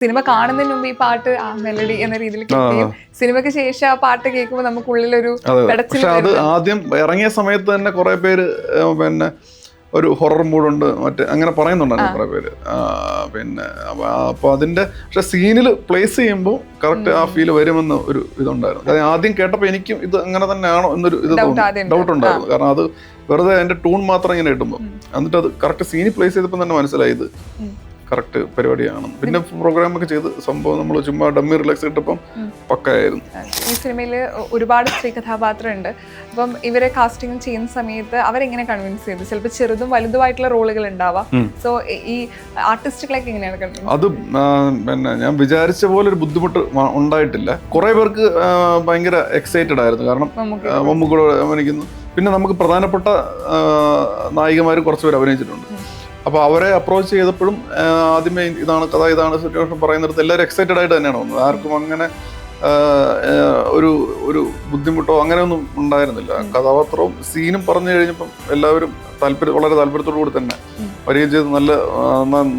Cinema കാണുന്നതിന് മുമ്പ് ഈ പാട്ട് മെലഡി എന്ന രീതിയിൽ കേൾക്കുകയും സിനിമയ്ക്ക് ശേഷം ആ പാട്ട് കേൾക്കുമ്പോൾ നമുക്കുള്ളിലൊരു പക്ഷെ അത് ആദ്യം ഇറങ്ങിയ സമയത്ത് തന്നെ കുറെ പേര് പിന്നെ ഒരു ഹൊറർ മൂഡുണ്ട് മറ്റേ അങ്ങനെ പറയുന്നുണ്ടായിരുന്നു കുറെ പേര്. പിന്നെ അപ്പൊ അതിന്റെ പക്ഷെ സീനിൽ പ്ലേസ് ചെയ്യുമ്പോൾ കറക്റ്റ് ആ ഫീൽ വരുമെന്ന് ഒരു ഇതുണ്ടായിരുന്നു. അത് ആദ്യം കേട്ടപ്പോൾ എനിക്കും ഇത് അങ്ങനെ തന്നെയാണോ എന്നൊരു ഇത് ഡൗട്ട് ഉണ്ടായിരുന്നു. കാരണം അത് വെറുതെ അതിന്റെ ടൂൺ മാത്രം ഇങ്ങനെ കിട്ടുമ്പോൾ എന്നിട്ട് അത് കറക്റ്റ് സീനിൽ പ്ലേസ് ചെയ്തപ്പോൾ തന്നെ മനസ്സിലായി ഇത് കറക്റ്റ് പരിപാടിയാണ്. പിന്നെ പ്രോഗ്രാം ഒക്കെ ചെയ്ത് സംഭവം നമ്മൾ ചുമ്മാ ഡമ്മി റിലാക്സ് ഇട്ടപ്പം പക്കായിരുന്നു. ഈ സിനിമയിൽ ഒരുപാട് സ്ത്രീ കഥാപാത്രം ഉണ്ട്. അപ്പം ഇവരെ കാസ്റ്റിംഗ് ചെയ്യുന്ന സമയത്ത് അവരെങ്ങനെ കൺവിൻസ് ചെയ്തു? ചിലപ്പോൾ ചെറുതും വലുതുമായിട്ടുള്ള റോളുകൾ ഉണ്ടാവാം. സോ ഈ ആർട്ടിസ്റ്റുകളൊക്കെ എങ്ങനെയാണ് കൺവിൻസ്? അത് പിന്നെ ഞാൻ വിചാരിച്ച പോലെ ഒരു ബുദ്ധിമുട്ട് ഉണ്ടായിട്ടില്ല. കുറെ പേർക്ക് ഭയങ്കര എക്സൈറ്റഡ് ആയിരുന്നു. കാരണം മമ്മൂക്കൂടെ അഭിനയിക്കുന്നു. പിന്നെ നമുക്ക് പ്രധാനപ്പെട്ട നായികമാർ കുറച്ചുപേർ അഭിനയിച്ചിട്ടുണ്ട്. അപ്പോൾ അവരെ അപ്രോച്ച് ചെയ്തപ്പോഴും ആദ്യമേ ഇതാണ് കഥ, ഇതാണ് സിറ്റുവേഷൻ പറയുന്നിടത്ത് എല്ലാവരും എക്സൈറ്റഡ് ആയിട്ട് തന്നെയാണ് വന്നത്. ആർക്കും അങ്ങനെ ഒരു ഒരു ബുദ്ധിമുട്ടോ അങ്ങനെയൊന്നും ഉണ്ടായിരുന്നില്ല. കഥാപാത്രവും സീനും പറഞ്ഞു കഴിഞ്ഞപ്പം എല്ലാവരും വളരെ താല്പര്യത്തോടു കൂടി തന്നെ വരികയും ചെയ്ത്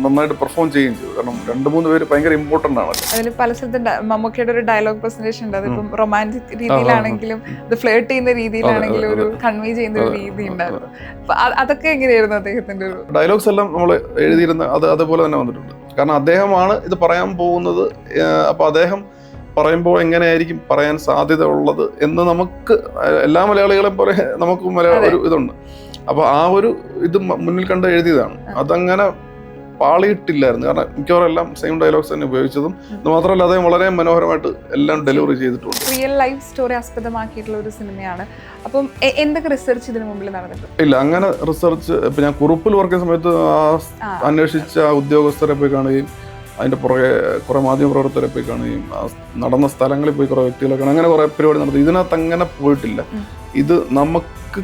നന്നായിട്ട് പെർഫോം ചെയ്യുകയും ചെയ്തു. കാരണം 2-3 പേര് ഭയങ്കര ഇമ്പോർട്ടൻ്റ് ആണല്ലോ. അതിൽ പല സ്ഥലത്തും മമ്മൂക്കയുടെ ഒരു ഡയലോഗ് പ്രസന്റേഷൻ ഉണ്ട്. അതിപ്പം റൊമാൻറ്റിക് രീതിയിലാണെങ്കിലും ഇത് ഫ്ലേർട്ട് ചെയ്യുന്ന രീതിയിലാണെങ്കിലും ഒരു കൺവേ ചെയ്യുന്ന ഒരു രീതി ഉണ്ടായിരുന്നു. അതൊക്കെ എങ്ങനെയായിരുന്നു അദ്ദേഹത്തിന്റെ ഒരു ഡയലോഗ്സ് എല്ലാം നമ്മൾ എഴുതിയിരുന്ന അതുപോലെ തന്നെ വന്നിട്ടുണ്ട്. കാരണം അദ്ദേഹമാണ് ഇത് പറയാൻ പോകുന്നത്. അപ്പൊ അദ്ദേഹം പറയുമ്പോൾ എങ്ങനെയായിരിക്കും പറയാൻ സാധ്യത ഉള്ളത് എന്ന് നമുക്ക് എല്ലാ മലയാളികളെ പോലെ നമുക്ക് ഒരു ഇതുണ്ട്. അപ്പൊ ആ ഒരു ഇത് മുന്നിൽ കണ്ട് എഴുതിയതാണ്. അതങ്ങനെ പാളിയിട്ടില്ലായിരുന്നു. കാരണം മിക്കവാറും എല്ലാം സെയിം ഡയലോഗ്സ് തന്നെ ഉപയോഗിച്ചതും മാത്രമല്ല അദ്ദേഹം വളരെ മനോഹരമായിട്ട് എല്ലാം ഡെലിവറി ചെയ്തിട്ടുണ്ട്. റിയൽ ലൈഫ് സ്റ്റോറി ആസ്പദമാക്കിയിട്ടുള്ള ഒരു സിനിമയാണ്. അപ്പം എന്തൊക്കെ റിസർച്ച് ഇതിന് മുമ്പിൽ നടന്നിട്ടുണ്ട്? ഇല്ല, അങ്ങനെ റിസർച്ച് ഇപ്പൊ ഞാൻ കുറുപ്പിൽ വർക്ക് ചെയ്യുന്ന സമയത്ത് അന്വേഷിച്ച ഉദ്യോഗസ്ഥരെ പോയി കാണുകയും അതിൻ്റെ പുറകെ കുറേ മാധ്യമപ്രവർത്തകരെ പോയി കാണുകയും നടന്ന സ്ഥലങ്ങളിൽ പോയി കുറേ വ്യക്തികളെ കാണും, അങ്ങനെ കുറേ പരിപാടി നടത്തി. ഇതിനകത്ത് അങ്ങനെ പോയിട്ടില്ല. ഇത് നമുക്ക്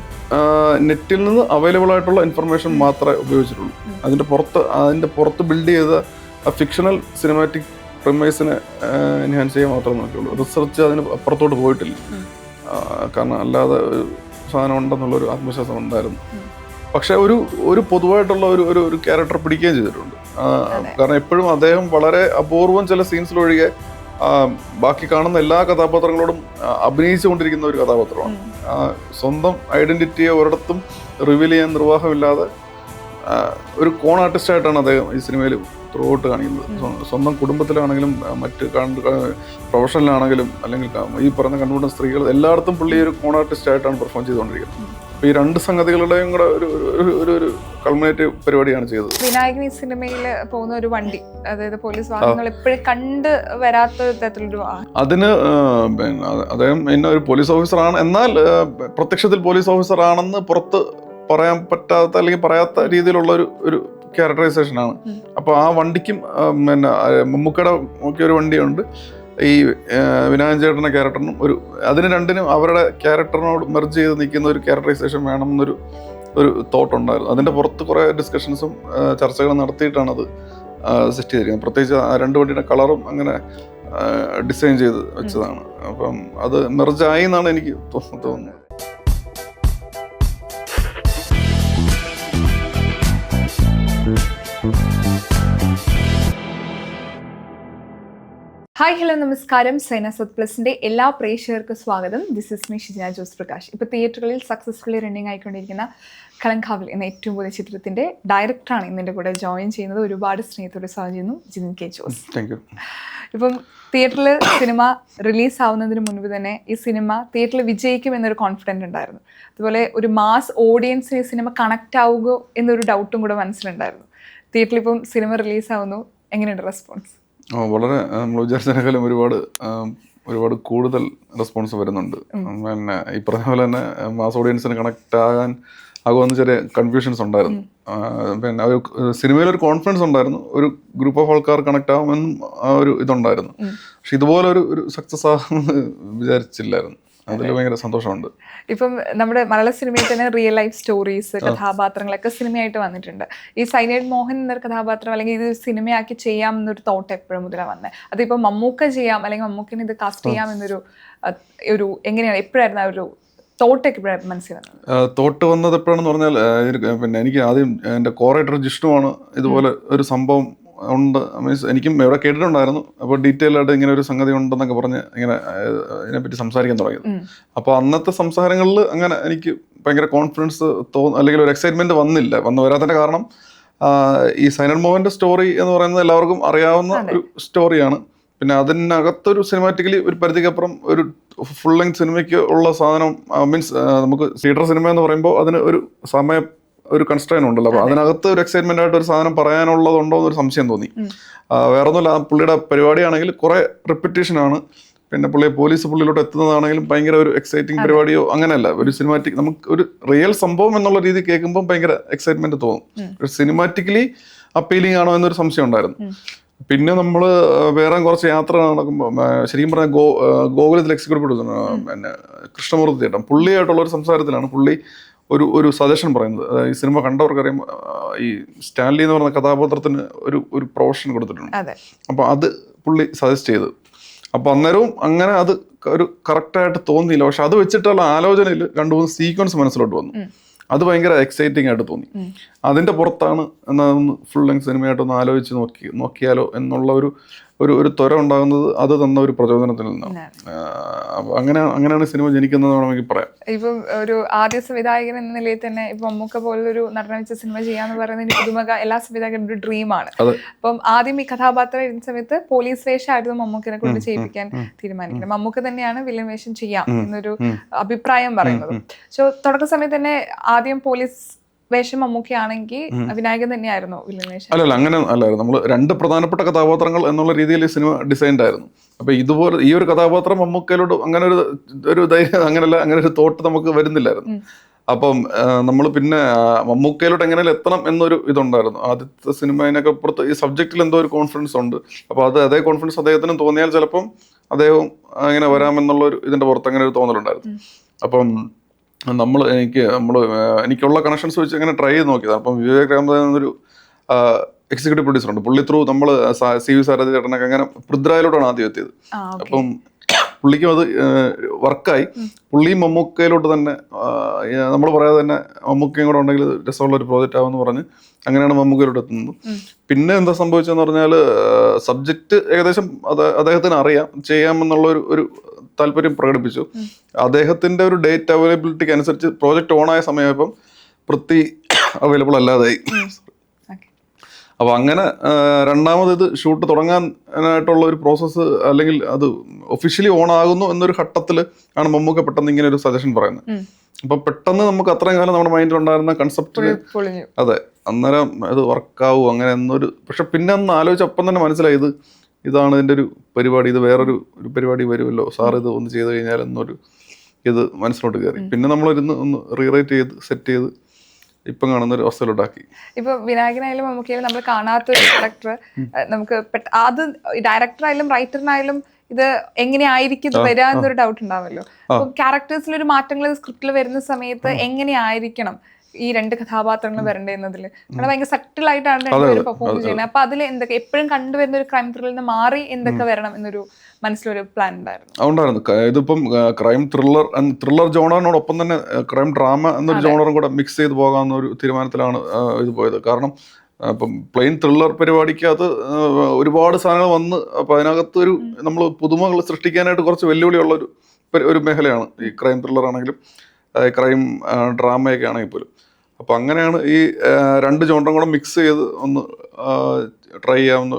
നെറ്റിൽ നിന്ന് അവൈലബിൾ ആയിട്ടുള്ള ഇൻഫർമേഷൻ മാത്രമേ ഉപയോഗിച്ചിട്ടുള്ളൂ. അതിൻ്റെ പുറത്ത് ബിൽഡ് ചെയ്ത ഫിക്ഷണൽ സിനിമാറ്റിക് പ്രിമൈസിനെ എൻഹാൻസ് ചെയ്യാൻ മാത്രമേ നോക്കിയുള്ളൂ. റിസർച്ച് അതിന് അപ്പുറത്തോട്ട് പോയിട്ടില്ല. കാരണം അല്ലാതെ ഒരു സാധനം ഉണ്ടെന്നുള്ളൊരു ആത്മവിശ്വാസം ഉണ്ടായിരുന്നു. പക്ഷെ ഒരു പൊതുവായിട്ടുള്ള ഒരു ക്യാരക്ടർ പിടിക്കുകയും ചെയ്തിട്ടുണ്ട്. കാരണം എപ്പോഴും അദ്ദേഹം വളരെ അപൂർവം ചില സീൻസിലൊഴികെ ബാക്കി കാണുന്ന എല്ലാ കഥാപാത്രങ്ങളോടും അഭിനയിച്ചുകൊണ്ടിരിക്കുന്ന ഒരു കഥാപാത്രമാണ്. സ്വന്തം ഐഡന്റിറ്റിയെ ഒരിടത്തും റിവീൽ ചെയ്യാൻ നിർവാഹമില്ലാതെ ഒരു കോൺ ആർട്ടിസ്റ്റായിട്ടാണ് അദ്ദേഹം ഈ സിനിമയിൽ ത്രൂ ഔട്ട് കാണിക്കുന്നത്. സ്വന്തം കുടുംബത്തിലാണെങ്കിലും മറ്റ് പ്രൊഫഷനിലാണെങ്കിലും അല്ലെങ്കിൽ ഈ പറഞ്ഞ കണ്ടുപിടുന്ന സ്ത്രീകൾ എല്ലായിടത്തും പുള്ളി ഒരു കോൺ ആർട്ടിസ്റ്റായിട്ടാണ് പെർഫോം ചെയ്തുകൊണ്ടിരിക്കുന്നത്. അപ്പോൾ ഈ രണ്ട് സംഗതികളുടെയും കൂടെ ഒരു കൾമിനേറ്റീവ് പരിപാടിയാണ് ചെയ്തത്. വിനായകൻ ഈ സിനിമയിൽ പോകുന്ന ഒരു വണ്ടി, അതായത് പോലീസ് വാഹനങ്ങൾ എപ്പോഴും കണ്ട് വരാത്ത തരത്തിലൊരു അതിന് അദ്ദേഹം എന്നെ ഒരു പോലീസ് ഓഫീസറാണ്, എന്നാൽ പ്രത്യക്ഷത്തിൽ പോലീസ് ഓഫീസർ ആണെന്ന് പുറത്ത് പറയാൻ പറ്റാത്ത അല്ലെങ്കിൽ പറയാത്ത രീതിയിലുള്ള ഒരു ക്യാരക്ടറൈസേഷനാണ്. അപ്പോൾ ആ വണ്ടിക്കും പിന്നെ മമ്മൂക്കയുടെ ഒരു വണ്ടിയുണ്ട്, ഈ വിനായകൻ ചേട്ടൻ്റെ ക്യാരക്ടറിനും അതിന് രണ്ടിനും അവരുടെ ക്യാരക്ടറിനോട് മെർജ് ചെയ്ത് നിൽക്കുന്ന ഒരു ക്യാരക്ടറൈസേഷൻ വേണമെന്നൊരു തോട്ട് ഉണ്ടായിരുന്നു. അതിൻ്റെ പുറത്ത് കുറേ ഡിസ്കഷൻസും ചർച്ചകളും നടത്തിയിട്ടാണ് അത് സെറ്റ് ചെയ്തിരിക്കുന്നത്. പ്രത്യേകിച്ച് ആ 2 വണ്ടിയുടെ കളറും അങ്ങനെ ഡിസൈൻ ചെയ്ത് വെച്ചതാണ്. അപ്പം അത് മെർജായി എന്നാണ് എനിക്ക് തോന്നുന്നത്. ഹായ്, ഹലോ, നമസ്കാരം. സൈന സൗത്ത് പ്ലസിന്റെ എല്ലാ പ്രേക്ഷകർക്കും സ്വാഗതം. This is me Shijana Jose Prakash. ഇപ്പോൾ തിയേറ്ററുകളിൽ സക്സസ്ഫുള്ളി റണ്ണിങ് ആയിക്കൊണ്ടിരിക്കുന്ന കളങ്കാവിൽ എന്ന ഏറ്റവും പുതിയ ചിത്രത്തിന്റെ ഡയറക്ടറാണ് ഇന്നിൻ്റെ കൂടെ ജോയിൻ ചെയ്യുന്നത്. ഒരുപാട് സ്നേഹത്തോടെ സ്വാഗതം ചെയ്യുന്നു, ജിതിൻ കെ ജോസ്. ഇപ്പം തിയേറ്ററിൽ സിനിമ റിലീസ് ആവുന്നതിന് മുൻപ് തന്നെ ഈ സിനിമ തിയേറ്ററിൽ വിജയിക്കും എന്നൊരു കോൺഫിഡൻറ്റ് ഉണ്ടായിരുന്നു. അതുപോലെ ഒരു മാസ് ഓഡിയൻസിന് ഈ സിനിമ കണക്റ്റ് ആവുകയോ എന്നൊരു ഡൗട്ടും കൂടെ മനസ്സിലുണ്ടായിരുന്നു. തിയേറ്ററിൽ ഇപ്പം സിനിമ റിലീസ് ആവുന്നു, എങ്ങനെയുണ്ട് റെസ്പോൺസ്? വളരെ നമ്മൾ വിചാരിച്ചതിനേക്കാളും ഒരുപാട് കൂടുതൽ റെസ്പോൺസ് വരുന്നുണ്ട്. പിന്നെ ഈ പറഞ്ഞ പോലെ തന്നെ മാസ് ഓഡിയൻസിന് കണക്ട് ആകുമെന്ന് ചെറിയ കൺഫ്യൂഷൻസ് ഉണ്ടായിരുന്നു. പിന്നെ സിനിമയിലൊരു കോൺഫിഡൻസ് ഉണ്ടായിരുന്നു, ഒരു ഗ്രൂപ്പ് ഓഫ് ആൾക്കാർ കണക്ട് ആകുമെന്നും ആ ഒരു ഇതുണ്ടായിരുന്നു. പക്ഷെ ഇതുപോലെ ഒരു സക്സസ് ആകുമെന്ന് വിചാരിച്ചില്ലായിരുന്നു. അതിൽ ഭയങ്കര സന്തോഷമുണ്ട്. ഇപ്പം നമ്മുടെ മലയാള സിനിമയിൽ തന്നെ റിയൽ ലൈഫ് സ്റ്റോറീസ്, കഥാപാത്രങ്ങളൊക്കെ സിനിമയായിട്ട് വന്നിട്ടുണ്ട്. ഈ സൈനൈഡ് മോഹൻ എന്നൊരു കഥാപാത്രം അല്ലെങ്കിൽ ഇത് സിനിമയാക്കി ചെയ്യാം എന്നൊരു തോട്ട് എപ്പോഴും മുതലാണ് വന്നത്. അതിപ്പോൾ മമ്മൂക്ക ചെയ്യാം അല്ലെങ്കിൽ മമ്മൂക്കിന് ഇത് കാസ്റ്റ് ചെയ്യാം എന്നൊരു എങ്ങനെയാണ്, എപ്പോഴായിരുന്നു ആ ഒരു തോട്ടൊക്കെ എപ്പോഴാണ് മനസ്സിൽ വന്നത്? തോട്ട് വന്നത് എപ്പോഴാണെന്ന് പറഞ്ഞാൽ, പിന്നെ എനിക്ക് ആദ്യം എൻ്റെ കോറൈറ്റർ ജിഷ്ണുവാണ് ഇതുപോലെ ഒരു സംഭവം ഉണ്ട്. മീൻസ് എനിക്കും എവിടെ കേട്ടിട്ടുണ്ടായിരുന്നു. അപ്പോൾ ഡീറ്റെയിൽ ആയിട്ട് ഇങ്ങനെ ഒരു സംഗതി ഉണ്ടെന്നൊക്കെ പറഞ്ഞ് ഇങ്ങനെ ഇതിനെപ്പറ്റി സംസാരിക്കാൻ തുടങ്ങിയത്. അപ്പോൾ അന്നത്തെ സംസാരങ്ങളിൽ അങ്ങനെ എനിക്ക് ഭയങ്കര കോൺഫിഡൻസ് അല്ലെങ്കിൽ ഒരു എക്സൈറ്റ്മെന്റ് വരാത്തതിന്റെ കാരണം ഈ സൈലന്റ് മൂവ്മെന്റ് സ്റ്റോറി എന്ന് പറയുന്നത് എല്ലാവർക്കും അറിയാവുന്ന ഒരു സ്റ്റോറിയാണ്. പിന്നെ അതിനകത്തൊരു സിനിമാറ്റിക്കലി ഒരു പരിധിക്കപ്പുറം ഒരു ഫുൾ ലെങ്ത് സിനിമയ്ക്ക് ഉള്ള സാധനം മീൻസ് നമുക്ക് തിയേറ്റർ സിനിമ എന്ന് പറയുമ്പോൾ അതിന് ഒരു സമയം ഒരു കൺസ്ട്രെയിൻ ഉണ്ടല്ലോ. അപ്പോൾ അതിനകത്ത് ഒരു എക്സൈറ്റ്മെന്റ് ആയിട്ട് ഒരു സാധനം പറയാനുള്ളതുണ്ടോ എന്നൊരു സംശയം തോന്നി. വേറെ ഒന്നുമില്ല, പുള്ളിയുടെ പരിപാടിയാണെങ്കിൽ കുറെ റിപ്പറ്റീഷൻ ആണ്. പിന്നെ പുള്ളിയിലോട്ട് എത്തുന്നതാണെങ്കിലും ഭയങ്കര ഒരു എക്സൈറ്റിംഗ് പരിപാടിയോ അങ്ങനെയല്ല. ഒരു സിനിമാറ്റിക് നമുക്ക് ഒരു റിയൽ സംഭവം എന്നുള്ള രീതി കേൾക്കുമ്പോൾ ഭയങ്കര എക്സൈറ്റ്മെന്റ് തോന്നും. ഒരു സിനിമാറ്റിക്കലി അപ്പീലിംഗ് ആണോ എന്നൊരു സംശയം ഉണ്ടായിരുന്നു. പിന്നെ നമ്മൾ വേറെ കുറച്ച് യാത്ര നടക്കുമ്പോൾ ശരിക്കും പറഞ്ഞാൽ ഗോകുലത്തിൽ എക്സിക്യൂട്ടീവ് പ്രൊഡ്യൂസർ പിന്നെ കൃഷ്ണമൂർത്തി ചേട്ടൻ പുള്ളിയായിട്ടുള്ള ഒരു സംസാരത്തിലാണ് പുള്ളി ഒരു സജഷൻ പറയുന്നത്. ഈ സിനിമ കണ്ടവർക്കറിയാം, ഈ സ്റ്റാൻലി എന്ന് പറയുന്ന കഥാപാത്രത്തിന് ഒരു പ്രൊഫഷൻ കൊടുത്തിട്ടുണ്ട്. അപ്പോൾ അത് പുള്ളി സജസ്റ്റ് ചെയ്ത്. അപ്പോൾ അന്നേരവും അങ്ങനെ അത് ഒരു കറക്റ്റായിട്ട് തോന്നിയില്ല. പക്ഷെ അത് വെച്ചിട്ടുള്ള ആലോചനയിൽ 2-3 സീക്വൻസ് മനസ്സിലോട്ട് വന്നു. അത് ഭയങ്കര എക്സൈറ്റിംഗ് ആയിട്ട് തോന്നി. അതിൻ്റെ പുറത്താണ് എന്നാന്ന് ഫുൾ ലെങ്ത് സിനിമയായിട്ടൊന്ന് ആലോചിച്ച് നോക്കിയാലോ എന്നുള്ള ഒരു ത്വര ഉണ്ടാകുന്നത് അത് തന്ന ഒരു പ്രചോദനത്തിൽ നിന്നാണ്. അങ്ങനെയാണ് സിനിമ ജനിക്കുന്നത് വേണമെങ്കിൽ പറയാം. ഇപ്പം ഒരു ആദ്യ സംവിധായകൻ എന്ന നിലയിൽ തന്നെ ഇപ്പൊ മമ്മൂക്ക പോലൊരു നടനെ വെച്ച സിനിമ ചെയ്യാന്ന് പറയുന്നത് പുതുമക എല്ലാ സംവിധായകരുടെ ഒരു ഡ്രീമാണ്. അപ്പം ആദ്യം ഈ കഥാപാത്രം എഴുതുന്ന സമയത്ത് പോലീസ് വേഷമായിരുന്നു മമ്മൂക്കിനെ കൊണ്ട് ചെയ്യിപ്പിക്കാൻ തീരുമാനിക്കുന്നത്. മമ്മൂക്ക തന്നെയാണ് വില്ലൻ വേഷം ചെയ്യാം എന്നൊരു അഭിപ്രായം പറയുന്നത്. സോ തുടക്ക സമയത്ത് തന്നെ ആദ്യം പോലീസ് വേഷം മമ്മൂക്കയാണെങ്കിൽ വിനായകൻ തന്നെയായിരുന്നു വില്ലൻ വേഷം? അല്ലല്ല, അങ്ങനെ അല്ലായിരുന്നു. നമ്മൾ 2 പ്രധാനപ്പെട്ട കഥാപാത്രങ്ങൾ എന്നുള്ള രീതിയിൽ സിനിമ ഡിസൈൻഡ് ആയിരുന്നു. അപ്പൊ ഇതുപോലെ ഈ ഒരു കഥാപാത്രം മമ്മൂക്കയിലോട്ട് അങ്ങനെ ഒരു ധൈര്യം അങ്ങനെ ഒരു തോട്ട് നമുക്ക് വരുന്നില്ലായിരുന്നു. അപ്പം നമ്മൾ പിന്നെ മമ്മൂക്കയിലോട്ട് എങ്ങനെയും എത്തണം എന്നൊരു ഇതുണ്ടായിരുന്നു. ആദ്യത്തെ സിനിമയിനൊക്കെ പുറത്ത് ഈ സബ്ജക്റ്റിൽ എന്തോ ഒരു കോൺഫിഡൻസ് ഉണ്ട്. അപ്പോൾ അതേ കോൺഫിഡൻസ് അദ്ദേഹത്തിന് തോന്നിയാൽ ചിലപ്പം അദ്ദേഹം അങ്ങനെ വരാമെന്നുള്ള ഇതിന്റെ പുറത്ത് അങ്ങനെ ഒരു തോന്നലുണ്ടായിരുന്നു. അപ്പം എനിക്കുള്ള കണക്ഷൻസ് വെച്ച് അങ്ങനെ ട്രൈ ചെയ്ത് നോക്കിയതാണ്. അപ്പം വിവേക് രാമദേവൻ എന്നൊരു എക്സിക്യൂട്ടീവ് പ്രൊഡ്യൂസർ ഉണ്ട്. പുള്ളി ത്രൂ നമ്മൾ CV സാരഥി ചേട്ടനൊക്കെ അങ്ങനെ പൃഥ്വിരാജിലോട്ടാണ് ആദ്യം എത്തിയത്. അപ്പം പുള്ളിക്കും അത് വർക്കായി. പുള്ളിയും മമ്മൂക്കയിലോട്ട് തന്നെ നമ്മൾ പറയാതെ തന്നെ മമ്മൂക്കയും കൂടെ ഉണ്ടെങ്കിൽ രസമുള്ള ഒരു പ്രോജക്റ്റ് ആവുമെന്ന് പറഞ്ഞ് അങ്ങനെയാണ് മമ്മൂക്കയിലോട്ട് എത്തുന്നത്. പിന്നെ എന്താ സംഭവിച്ചതെന്ന് പറഞ്ഞാൽ സബ്ജക്റ്റ് ഏകദേശം അദ്ദേഹത്തിന് അറിയാം, ചെയ്യാമെന്നുള്ള ഒരു താല്പര്യം പ്രകടിപ്പിച്ചു. അദ്ദേഹത്തിന്റെ ഒരു ഡേറ്റ് അവൈലബിലിറ്റിക്ക് അനുസരിച്ച് പ്രോജക്റ്റ് ഓണായ സമയമായപ്പം പൃഥ്വി അവൈലബിൾ അല്ലാതായി. അപ്പോൾ അങ്ങനെ രണ്ടാമത് ഇത് ഷൂട്ട് തുടങ്ങാനായിട്ടുള്ള ഒരു പ്രോസസ്സ് അല്ലെങ്കിൽ അത് ഒഫീഷ്യലി ഓൺ ആകുന്നു എന്നൊരു ഘട്ടത്തിൽ ആണ് മമ്മൂക്ക പെട്ടെന്ന് ഇങ്ങനെ ഒരു സജഷൻ പറയുന്നത്. അപ്പൊ പെട്ടെന്ന് നമുക്ക് അത്രയും കാലം നമ്മുടെ മൈൻഡിൽ ഉണ്ടായിരുന്ന കൺസെപ്റ്റ് അതെ അന്നേരം അത് വർക്കാവും അങ്ങനെ എന്നൊരു. പക്ഷെ പിന്നെ ഒന്ന് ആലോചിച്ചപ്പം തന്നെ മനസ്സിലായി ഇതാണ് ഇതിൻ്റെ ഒരു പരിപാടി, ഇത് വേറൊരു പരിപാടി വരുമല്ലോ സാർ, ഇത് ഒന്ന് ചെയ്ത് കഴിഞ്ഞാൽ എന്നൊരു ഇത് മനസ്സിലോട്ട് കയറി. പിന്നെ നമ്മളൊന്ന് റീറൈറ്റ് ചെയ്ത് സെറ്റ് ചെയ്ത് ഇപ്പം കാണുന്ന ഒരു അവസ്ഥയിലോട്ടാക്കി. ഇപ്പൊ വിനായകനായാലും മമ്മൂക്കയായാലും നമ്മൾ കാണാത്ത ഒരു ക്യാരക്ടർ നമുക്ക് അത് ഡയറക്ടറായാലും റൈറ്ററിനായാലും ഇത് എങ്ങനെയായിരിക്കും ഇത് വരിക എന്നൊരു ഡൗട്ട് ഉണ്ടാവുമല്ലോ. അപ്പം ക്യാരക്ടേഴ്സിലൊരു മാറ്റങ്ങൾ സ്ക്രിപ്റ്റിൽ വരുന്ന സമയത്ത് എങ്ങനെയായിരിക്കണം ഈ 2 കഥാപാത്രങ്ങൾ വരണ്ടേ എന്നതില് ഭയങ്കര സട്ടിലായിട്ടാണ് രണ്ടുപേരും പെർഫോം ചെയ്യുന്നത്. അപ്പൊ അതിൽ എന്തൊക്കെ എപ്പോഴും കണ്ടുവരുന്ന ഒരു ക്രൈം ത്രില്ലറിൽ നിന്ന് മാറി എന്തൊക്കെ വരണം എന്നൊരു മനസ്സിലൊരു പ്ലാൻ ഉണ്ടായിരുന്നു. ഇതിപ്പം ക്രൈം ത്രില്ലർ ജോണറിനോടൊപ്പം തന്നെ ക്രൈം ഡ്രാമ എന്നൊരു ജോണറും കൂടെ മിക്സ് ചെയ്ത് പോകാവുന്ന ഒരു തീരുമാനത്തിലാണ് ഇത് പോയത്. കാരണം ഇപ്പം പ്ലെയിൻ ത്രില്ലർ പരിപാടിക്ക് അത് ഒരുപാട് സാധനങ്ങൾ വന്ന് അപ്പം അതിനകത്ത് നമ്മൾ പുതുമകൾ സൃഷ്ടിക്കാനായിട്ട് കുറച്ച് വെല്ലുവിളിയുള്ള ഒരു മേഖലയാണ് ഈ ക്രൈം ത്രില്ലർ ആണെങ്കിലും ക്രൈം ഡ്രാമയൊക്കെ ആണെങ്കിൽ പോലും. അപ്പം അങ്ങനെയാണ് ഈ 2 ജോണറും കൂടെ മിക്സ് ചെയ്ത് ഒന്ന് ട്രൈ ചെയ്യാവുന്ന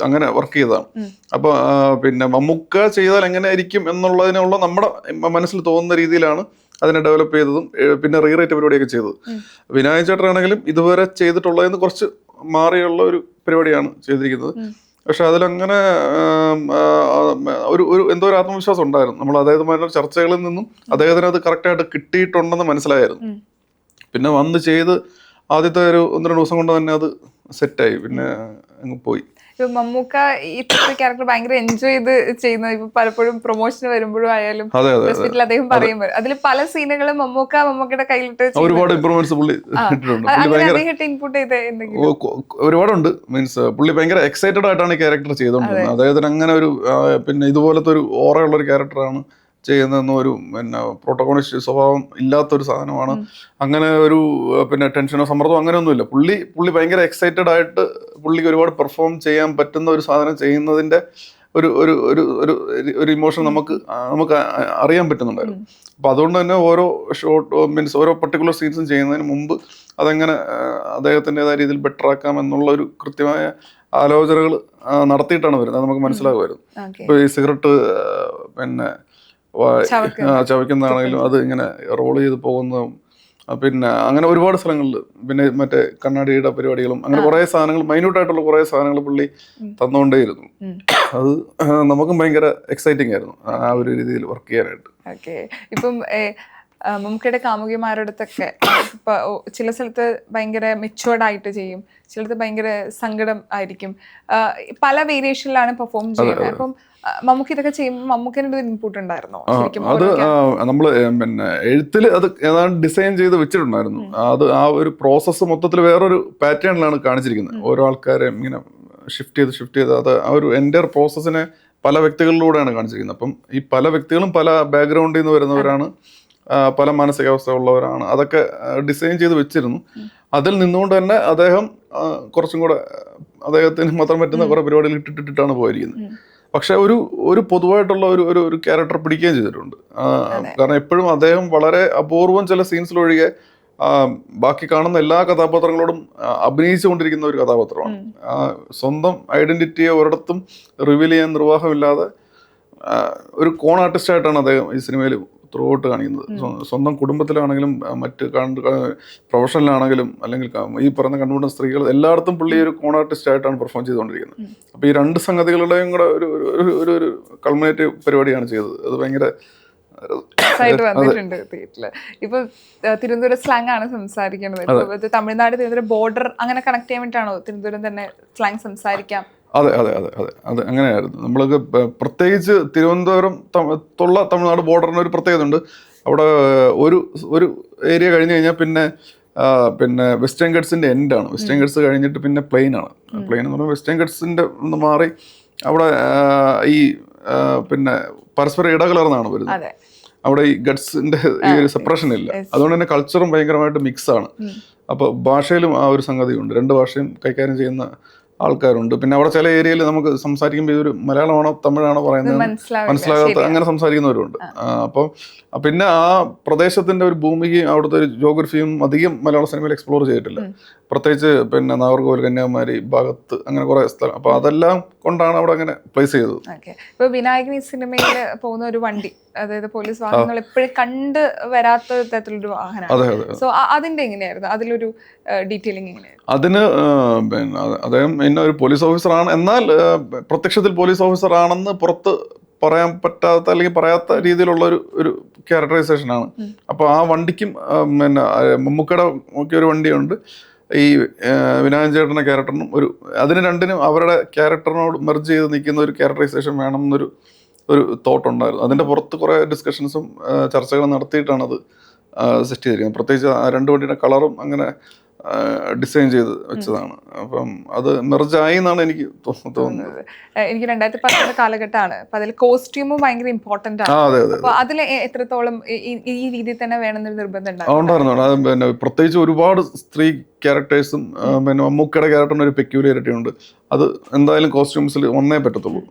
അങ്ങനെ വർക്ക് ചെയ്തതാണ്. അപ്പൊ പിന്നെ മമ്മൂക്ക ചെയ്താൽ എങ്ങനെ ആയിരിക്കും എന്നുള്ളതിനുള്ള നമ്മുടെ മനസ്സിൽ തോന്നുന്ന രീതിയിലാണ് അതിനെ ഡെവലപ്പ് ചെയ്തതും പിന്നെ റീറൈറ്റ് പരിപാടിയൊക്കെ ചെയ്തത്. വിനായക ചേട്ടനാണെങ്കിലും ഇതുവരെ ചെയ്തിട്ടുള്ളതിന് കുറച്ച് മാറിയുള്ള ഒരു പരിപാടിയാണ് ചെയ്തിരിക്കുന്നത്. പക്ഷെ അതിലങ്ങനെ ഒരു എന്തോ ഒരു ആത്മവിശ്വാസം ഉണ്ടായിരുന്നു. നമ്മൾ അദ്ദേഹവുമായിട്ടുള്ള ചർച്ചകളിൽ നിന്നും അദ്ദേഹത്തിന് അത് കറക്റ്റായിട്ട് കിട്ടിയിട്ടുണ്ടെന്ന് മനസ്സിലായിരുന്നു. പിന്നെ വന്ന് ചെയ്ത് ആദ്യത്തെ ഒരു 1-2 ദിവസം കൊണ്ട് തന്നെ അത് സെറ്റായി, പിന്നെ അങ്ങ് പോയി. ഇപ്പൊ മമ്മൂക്ക ഈ ക്യാരക്ടർ ഭയങ്കര എൻജോയ് ചെയ്ത് ചെയ്യുന്നത് ഇപ്പൊ പലപ്പോഴും പ്രൊമോഷൻ വരുമ്പോഴും ആയാലും അദ്ദേഹം പറയുമ്പോൾ അതിൽ പല സീനുകളും മമ്മൂക്കയുടെ കയ്യിലിട്ട് ഒരുപാട് ഇംപ്രൂവ്മെന്റ്സ് പുള്ളി ഇൻപുട്ട് ചെയ്ത് ഒരുപാടുണ്ട്. മീൻസ് പുള്ളി ഭയങ്കര എക്സൈറ്റഡ് ആയിട്ടാണ് ഈ ക്യാരക്ടർ ചെയ്തോണ്ടിരുന്നത്. അദ്ദേഹത്തിന് അങ്ങനെ ഒരു പിന്നെ ഇതുപോലത്തെ ഒരു ഓറയുള്ള ഒരു ക്യാരക്ടറാണ് ചെയ്യുന്നതെന്നും ഒരു പിന്നെ പ്രോട്ടോകോണിസ്റ്റ് സ്വഭാവം ഇല്ലാത്തൊരു സാധനമാണ്. അങ്ങനെ ഒരു പിന്നെ ടെൻഷനോ സമ്മർദ്ദമോ അങ്ങനെയൊന്നുമില്ല. പുള്ളി ഭയങ്കര എക്സൈറ്റഡ് ആയിട്ട് പുള്ളിക്ക് ഒരുപാട് പെർഫോം ചെയ്യാൻ പറ്റുന്ന ഒരു സാധനം ചെയ്യുന്നതിൻ്റെ ഒരു ഒരു ഒരു ഒരു ഒരു ഇമോഷൻ നമുക്ക് അറിയാൻ പറ്റുന്നുണ്ടായിരുന്നു. അപ്പം അതുകൊണ്ട് തന്നെ ഓരോ മീൻസ് ഓരോ പർട്ടിക്കുലർ സീൻസും ചെയ്യുന്നതിന് മുമ്പ് അതെങ്ങനെ അദ്ദേഹത്തിൻ്റെതായ രീതിയിൽ ബെറ്റർ ആക്കാം എന്നുള്ള ഒരു കൃത്യമായ ആലോചനകൾ നടത്തിയിട്ടാണ് വരുന്നത്. അത് നമുക്ക് മനസ്സിലാകുമായിരുന്നു. ഇപ്പോൾ ഈ സിഗരറ്റ് പിന്നെ ചവയ്ക്കുന്നതാണെങ്കിലും അത് ഇങ്ങനെ റോൾ ചെയ്ത് പോകുന്നതും പിന്നെ അങ്ങനെ ഒരുപാട് സ്ഥലങ്ങളിൽ പിന്നെ മറ്റേ കണ്ണാടിയുടെ പരിപാടികളും അങ്ങനെ കുറേ സാധനങ്ങൾ മൈന്യൂട്ടായിട്ടുള്ള കുറേ സാധനങ്ങൾ പുള്ളി തന്നുകൊണ്ടേയിരുന്നു. അത് നമുക്കും ഭയങ്കര എക്സൈറ്റിംഗ് ആയിരുന്നു ആ ഒരു രീതിയിൽ വർക്ക് ചെയ്യാനായിട്ട്. ഓക്കെ. ഇപ്പം മമ്മൂക്കയുടെ കാമുകിമാരടുത്തൊക്കെ ഇപ്പൊ ചില സ്ഥലത്ത് ഭയങ്കര മെച്ചുവേർഡ് ആയിട്ട് ചെയ്യും, ചിലത് ഭയങ്കര സങ്കടം ആയിരിക്കും, പല വേരിയേഷനിലാണ് പെർഫോം ചെയ്യുന്നത്. അപ്പം മമ്മൂക്ക് ഇതൊക്കെ ചെയ്യുമ്പോൾ മമ്മൂക്കിൻ്റെ ഒരു ഇൻപുട്ട് ഉണ്ടായിരുന്നോ? അത് നമ്മള് പിന്നെ എഴുത്തിൽ അത് ഏതാണ്ട് ഡിസൈൻ ചെയ്ത് വെച്ചിട്ടുണ്ടായിരുന്നു. അത് ആ ഒരു പ്രോസസ്സ് മൊത്തത്തിൽ വേറൊരു പാറ്റേണിലാണ് കാണിച്ചിരിക്കുന്നത്. ഓരോ ആൾക്കാരെ ഇങ്ങനെ ഷിഫ്റ്റ് ചെയ്ത് അത് ആ ഒരു എൻ്റയർ പ്രോസസ്സിനെ പല വ്യക്തികളിലൂടെയാണ് കാണിച്ചിരിക്കുന്നത്. അപ്പം ഈ പല വ്യക്തികളും പല ബാക്ക്ഗ്രൗണ്ടിൽ നിന്ന് വരുന്നവരാണ്, പല മാനസികാവസ്ഥ ഉള്ളവരാണ്. അതൊക്കെ ഡിസൈൻ ചെയ്ത് വെച്ചിരുന്നു. അതിൽ നിന്നുകൊണ്ട് തന്നെ അദ്ദേഹം കുറച്ചും കൂടെ അദ്ദേഹത്തിന് മാത്രം പറ്റുന്ന കുറേ പരിപാടികൾ ഇട്ടിട്ടാണ് പോയിരിക്കുന്നത്. പക്ഷെ ഒരു പൊതുവായിട്ടുള്ള ഒരു ക്യാരക്ടർ പിടിക്കുകയും ചെയ്തിട്ടുണ്ട്. കാരണം എപ്പോഴും അദ്ദേഹം വളരെ അപൂർവം ചില സീൻസിലൊഴികെ ബാക്കി കാണുന്ന എല്ലാ കഥാപാത്രങ്ങളോടും അഭിനയിച്ചുകൊണ്ടിരിക്കുന്ന ഒരു കഥാപാത്രമാണ്. സ്വന്തം ഐഡന്റിറ്റിയെ ഒരിടത്തും റിവീൽ ചെയ്യാൻ നിർവാഹമില്ലാതെ ഒരു കോൺ ആർട്ടിസ്റ്റായിട്ടാണ് അദ്ദേഹം ഈ സിനിമയിൽ ത്രൂ ഔട്ട് കാണിക്കുന്നത്. സ്വന്തം കുടുംബത്തിലാണെങ്കിലും മറ്റ് പ്രൊഫഷനിലാണെങ്കിലും അല്ലെങ്കിൽ ഈ പറഞ്ഞ കണ്ടുപിടുന്ന സ്ത്രീകൾ എല്ലായിടത്തും പുള്ളി ഒരു കോൺ ആർട്ടിസ്റ്റ് ആയിട്ടാണ് പെർഫോം ചെയ്തുകൊണ്ടിരിക്കുന്നത്. അപ്പോൾ ഈ രണ്ട് സംഗതികളുടെയും കൂടെ ഒരു കൾമിനേറ്റീവ് പരിപാടിയാണ് ചെയ്തത്. അത് ഭയങ്കര വന്നിട്ടുണ്ട് തിയേറ്ററിൽ. ഇപ്പൊ തിരുവനന്തപുരം സ്ലാങ് ആണ് സംസാരിക്കുന്നത്. തമിഴ്നാട് തിരുവനന്തപുരം ബോർഡർ അങ്ങനെ കണക്ട് ചെയ്യാൻ വേണ്ടിയിട്ടാണോ തിരുവനന്തപുരം തന്നെ സ്ലാങ് സംസാരിക്കാം? അതെ അങ്ങനെയായിരുന്നു. നമ്മൾക്ക് പ്രത്യേകിച്ച് തിരുവനന്തപുരം തമിഴ്നാട് ബോർഡറിന് ഒരു പ്രത്യേകത ഉണ്ട്. അവിടെ ഒരു ഏരിയ കഴിഞ്ഞ് കഴിഞ്ഞാൽ പിന്നെ വെസ്റ്റേൺ ഗട്ട്സിൻ്റെ എൻഡാണ്. വെസ്റ്റേൺ ഗട്ട്സ് കഴിഞ്ഞിട്ട് പിന്നെ പ്ലെയിൻ ആണ്. പ്ലെയിൻ എന്ന് പറയുമ്പോൾ വെസ്റ്റേൺ ഗട്ട്സിൻ്റെ ഒന്ന് മാറി അവിടെ ഈ പിന്നെ പരസ്പരം ഇടകലർന്നാണ് വരുന്നത്. അവിടെ ഈ ഗട്ട്സിൻ്റെ ഈ ഒരു സെപ്പറേഷൻ ഇല്ല. അതുകൊണ്ട് തന്നെ കൾച്ചറും ഭയങ്കരമായിട്ട് മിക്സാണ്. അപ്പോൾ ഭാഷയിലും ആ ഒരു സംഗതിയുണ്ട്. രണ്ട് ഭാഷയും കൈകാര്യം ചെയ്യുന്ന ആൾക്കാരുണ്ട്. പിന്നെ അവിടെ ചില ഏരിയയിൽ നമുക്ക് സംസാരിക്കുമ്പോൾ ഇതൊരു മലയാളമാണോ തമിഴാണോ പറയുന്നത് മനസ്സിലാകാത്ത അങ്ങനെ സംസാരിക്കുന്നവരുണ്ട്. അപ്പം പിന്നെ ആ പ്രദേശത്തിന്റെ ഒരു ഭൂമിയും അവിടുത്തെ ഒരു ജോഗ്രഫിയും അധികം മലയാള സിനിമയിൽ എക്സ്പ്ലോർ ചെയ്തിട്ടില്ല. പ്രത്യേകിച്ച് പിന്നെ നാഗർകോവിൽ, കന്യാകുമാരി ഭാഗത്ത് അങ്ങനെ കുറെ സ്ഥലം. അപ്പൊ അതെല്ലാം കൊണ്ടാണ് അവിടെ അങ്ങനെ പ്ലേസ് ചെയ്തത്. ഇപ്പൊ വിനായകൻ ഈ സിനിമയിൽ പോകുന്ന ഒരു വണ്ടി, അതായത് പോലീസ് വാഹനങ്ങൾ എപ്പോഴും കണ്ട് വരാത്ത തരത്തിലൊരു വാഹനമാണ്. സോ അതിന്റെ എങ്ങനെയായിരുന്നു, അതിലൊരു ഡീറ്റെയിലിംഗ് എങ്ങനെയായിരുന്നു? അതിന് പിന്നെ അദ്ദേഹം ഇന്ന ഒരു പോലീസ് ഓഫീസറാണ്, എന്നാൽ പ്രത്യക്ഷത്തിൽ പോലീസ് ഓഫീസർ ആണെന്ന് പുറത്ത് പറയാൻ പറ്റാത്ത അല്ലെങ്കിൽ പറയാത്ത രീതിയിലുള്ള ഒരു ക്യാരക്ടറൈസേഷനാണ്. അപ്പോൾ ആ വണ്ടിക്കും പിന്നെ മമ്മൂക്കയുടെ ഒരു വണ്ടിയുണ്ട്, ഈ വിനായകൻ ചേട്ടൻ്റെ ക്യാരക്ടറിനും അതിന് രണ്ടിനും അവരുടെ ക്യാരക്ടറിനോട് മെർജ് ചെയ്ത് നിൽക്കുന്ന ഒരു ക്യാരക്ടറൈസേഷൻ വേണം എന്നൊരു തോട്ട് ഉണ്ടായിരുന്നു. അതിൻ്റെ പുറത്ത് കുറേ ഡിസ്കഷൻസും ചർച്ചകളും നടത്തിയിട്ടാണ് അത് സെറ്റ് ചെയ്തിരിക്കുന്നത്. പ്രത്യേകിച്ച് ആ രണ്ട് വണ്ടിയുടെ കളറും അങ്ങനെ ഡിസൈൻ ചെയ്ത് വെച്ചതാണ്. അപ്പം അത് മെർജായി എന്നാണ് എനിക്ക് തോന്നുന്നത്. എനിക്ക് 2010 കാലഘട്ടമാണ്. അപ്പൊ അതിൽ കോസ്റ്റ്യൂമും ഭയങ്കര ഇമ്പോർട്ടന്റ് ആണ്. അപ്പൊ അതിൽ എത്രത്തോളം ഈ രീതിയിൽ തന്നെ വേണമെന്നൊരു നിർബന്ധം ഉണ്ടായിരുന്നു. അത് പിന്നെ പ്രത്യേകിച്ച് ഒരുപാട് സ്ത്രീ ക്യാരക്ടേഴ്സും പിന്നെ മമ്മൂക്കയുടെ ക്യാരക്ടറിന് ഒരു പെക്യൂലിയറിറ്റി ഉണ്ട്. അത് എന്തായാലും കോസ്റ്റ്യൂംസിൽ വന്നേ പറ്റത്തുള്ളൂ.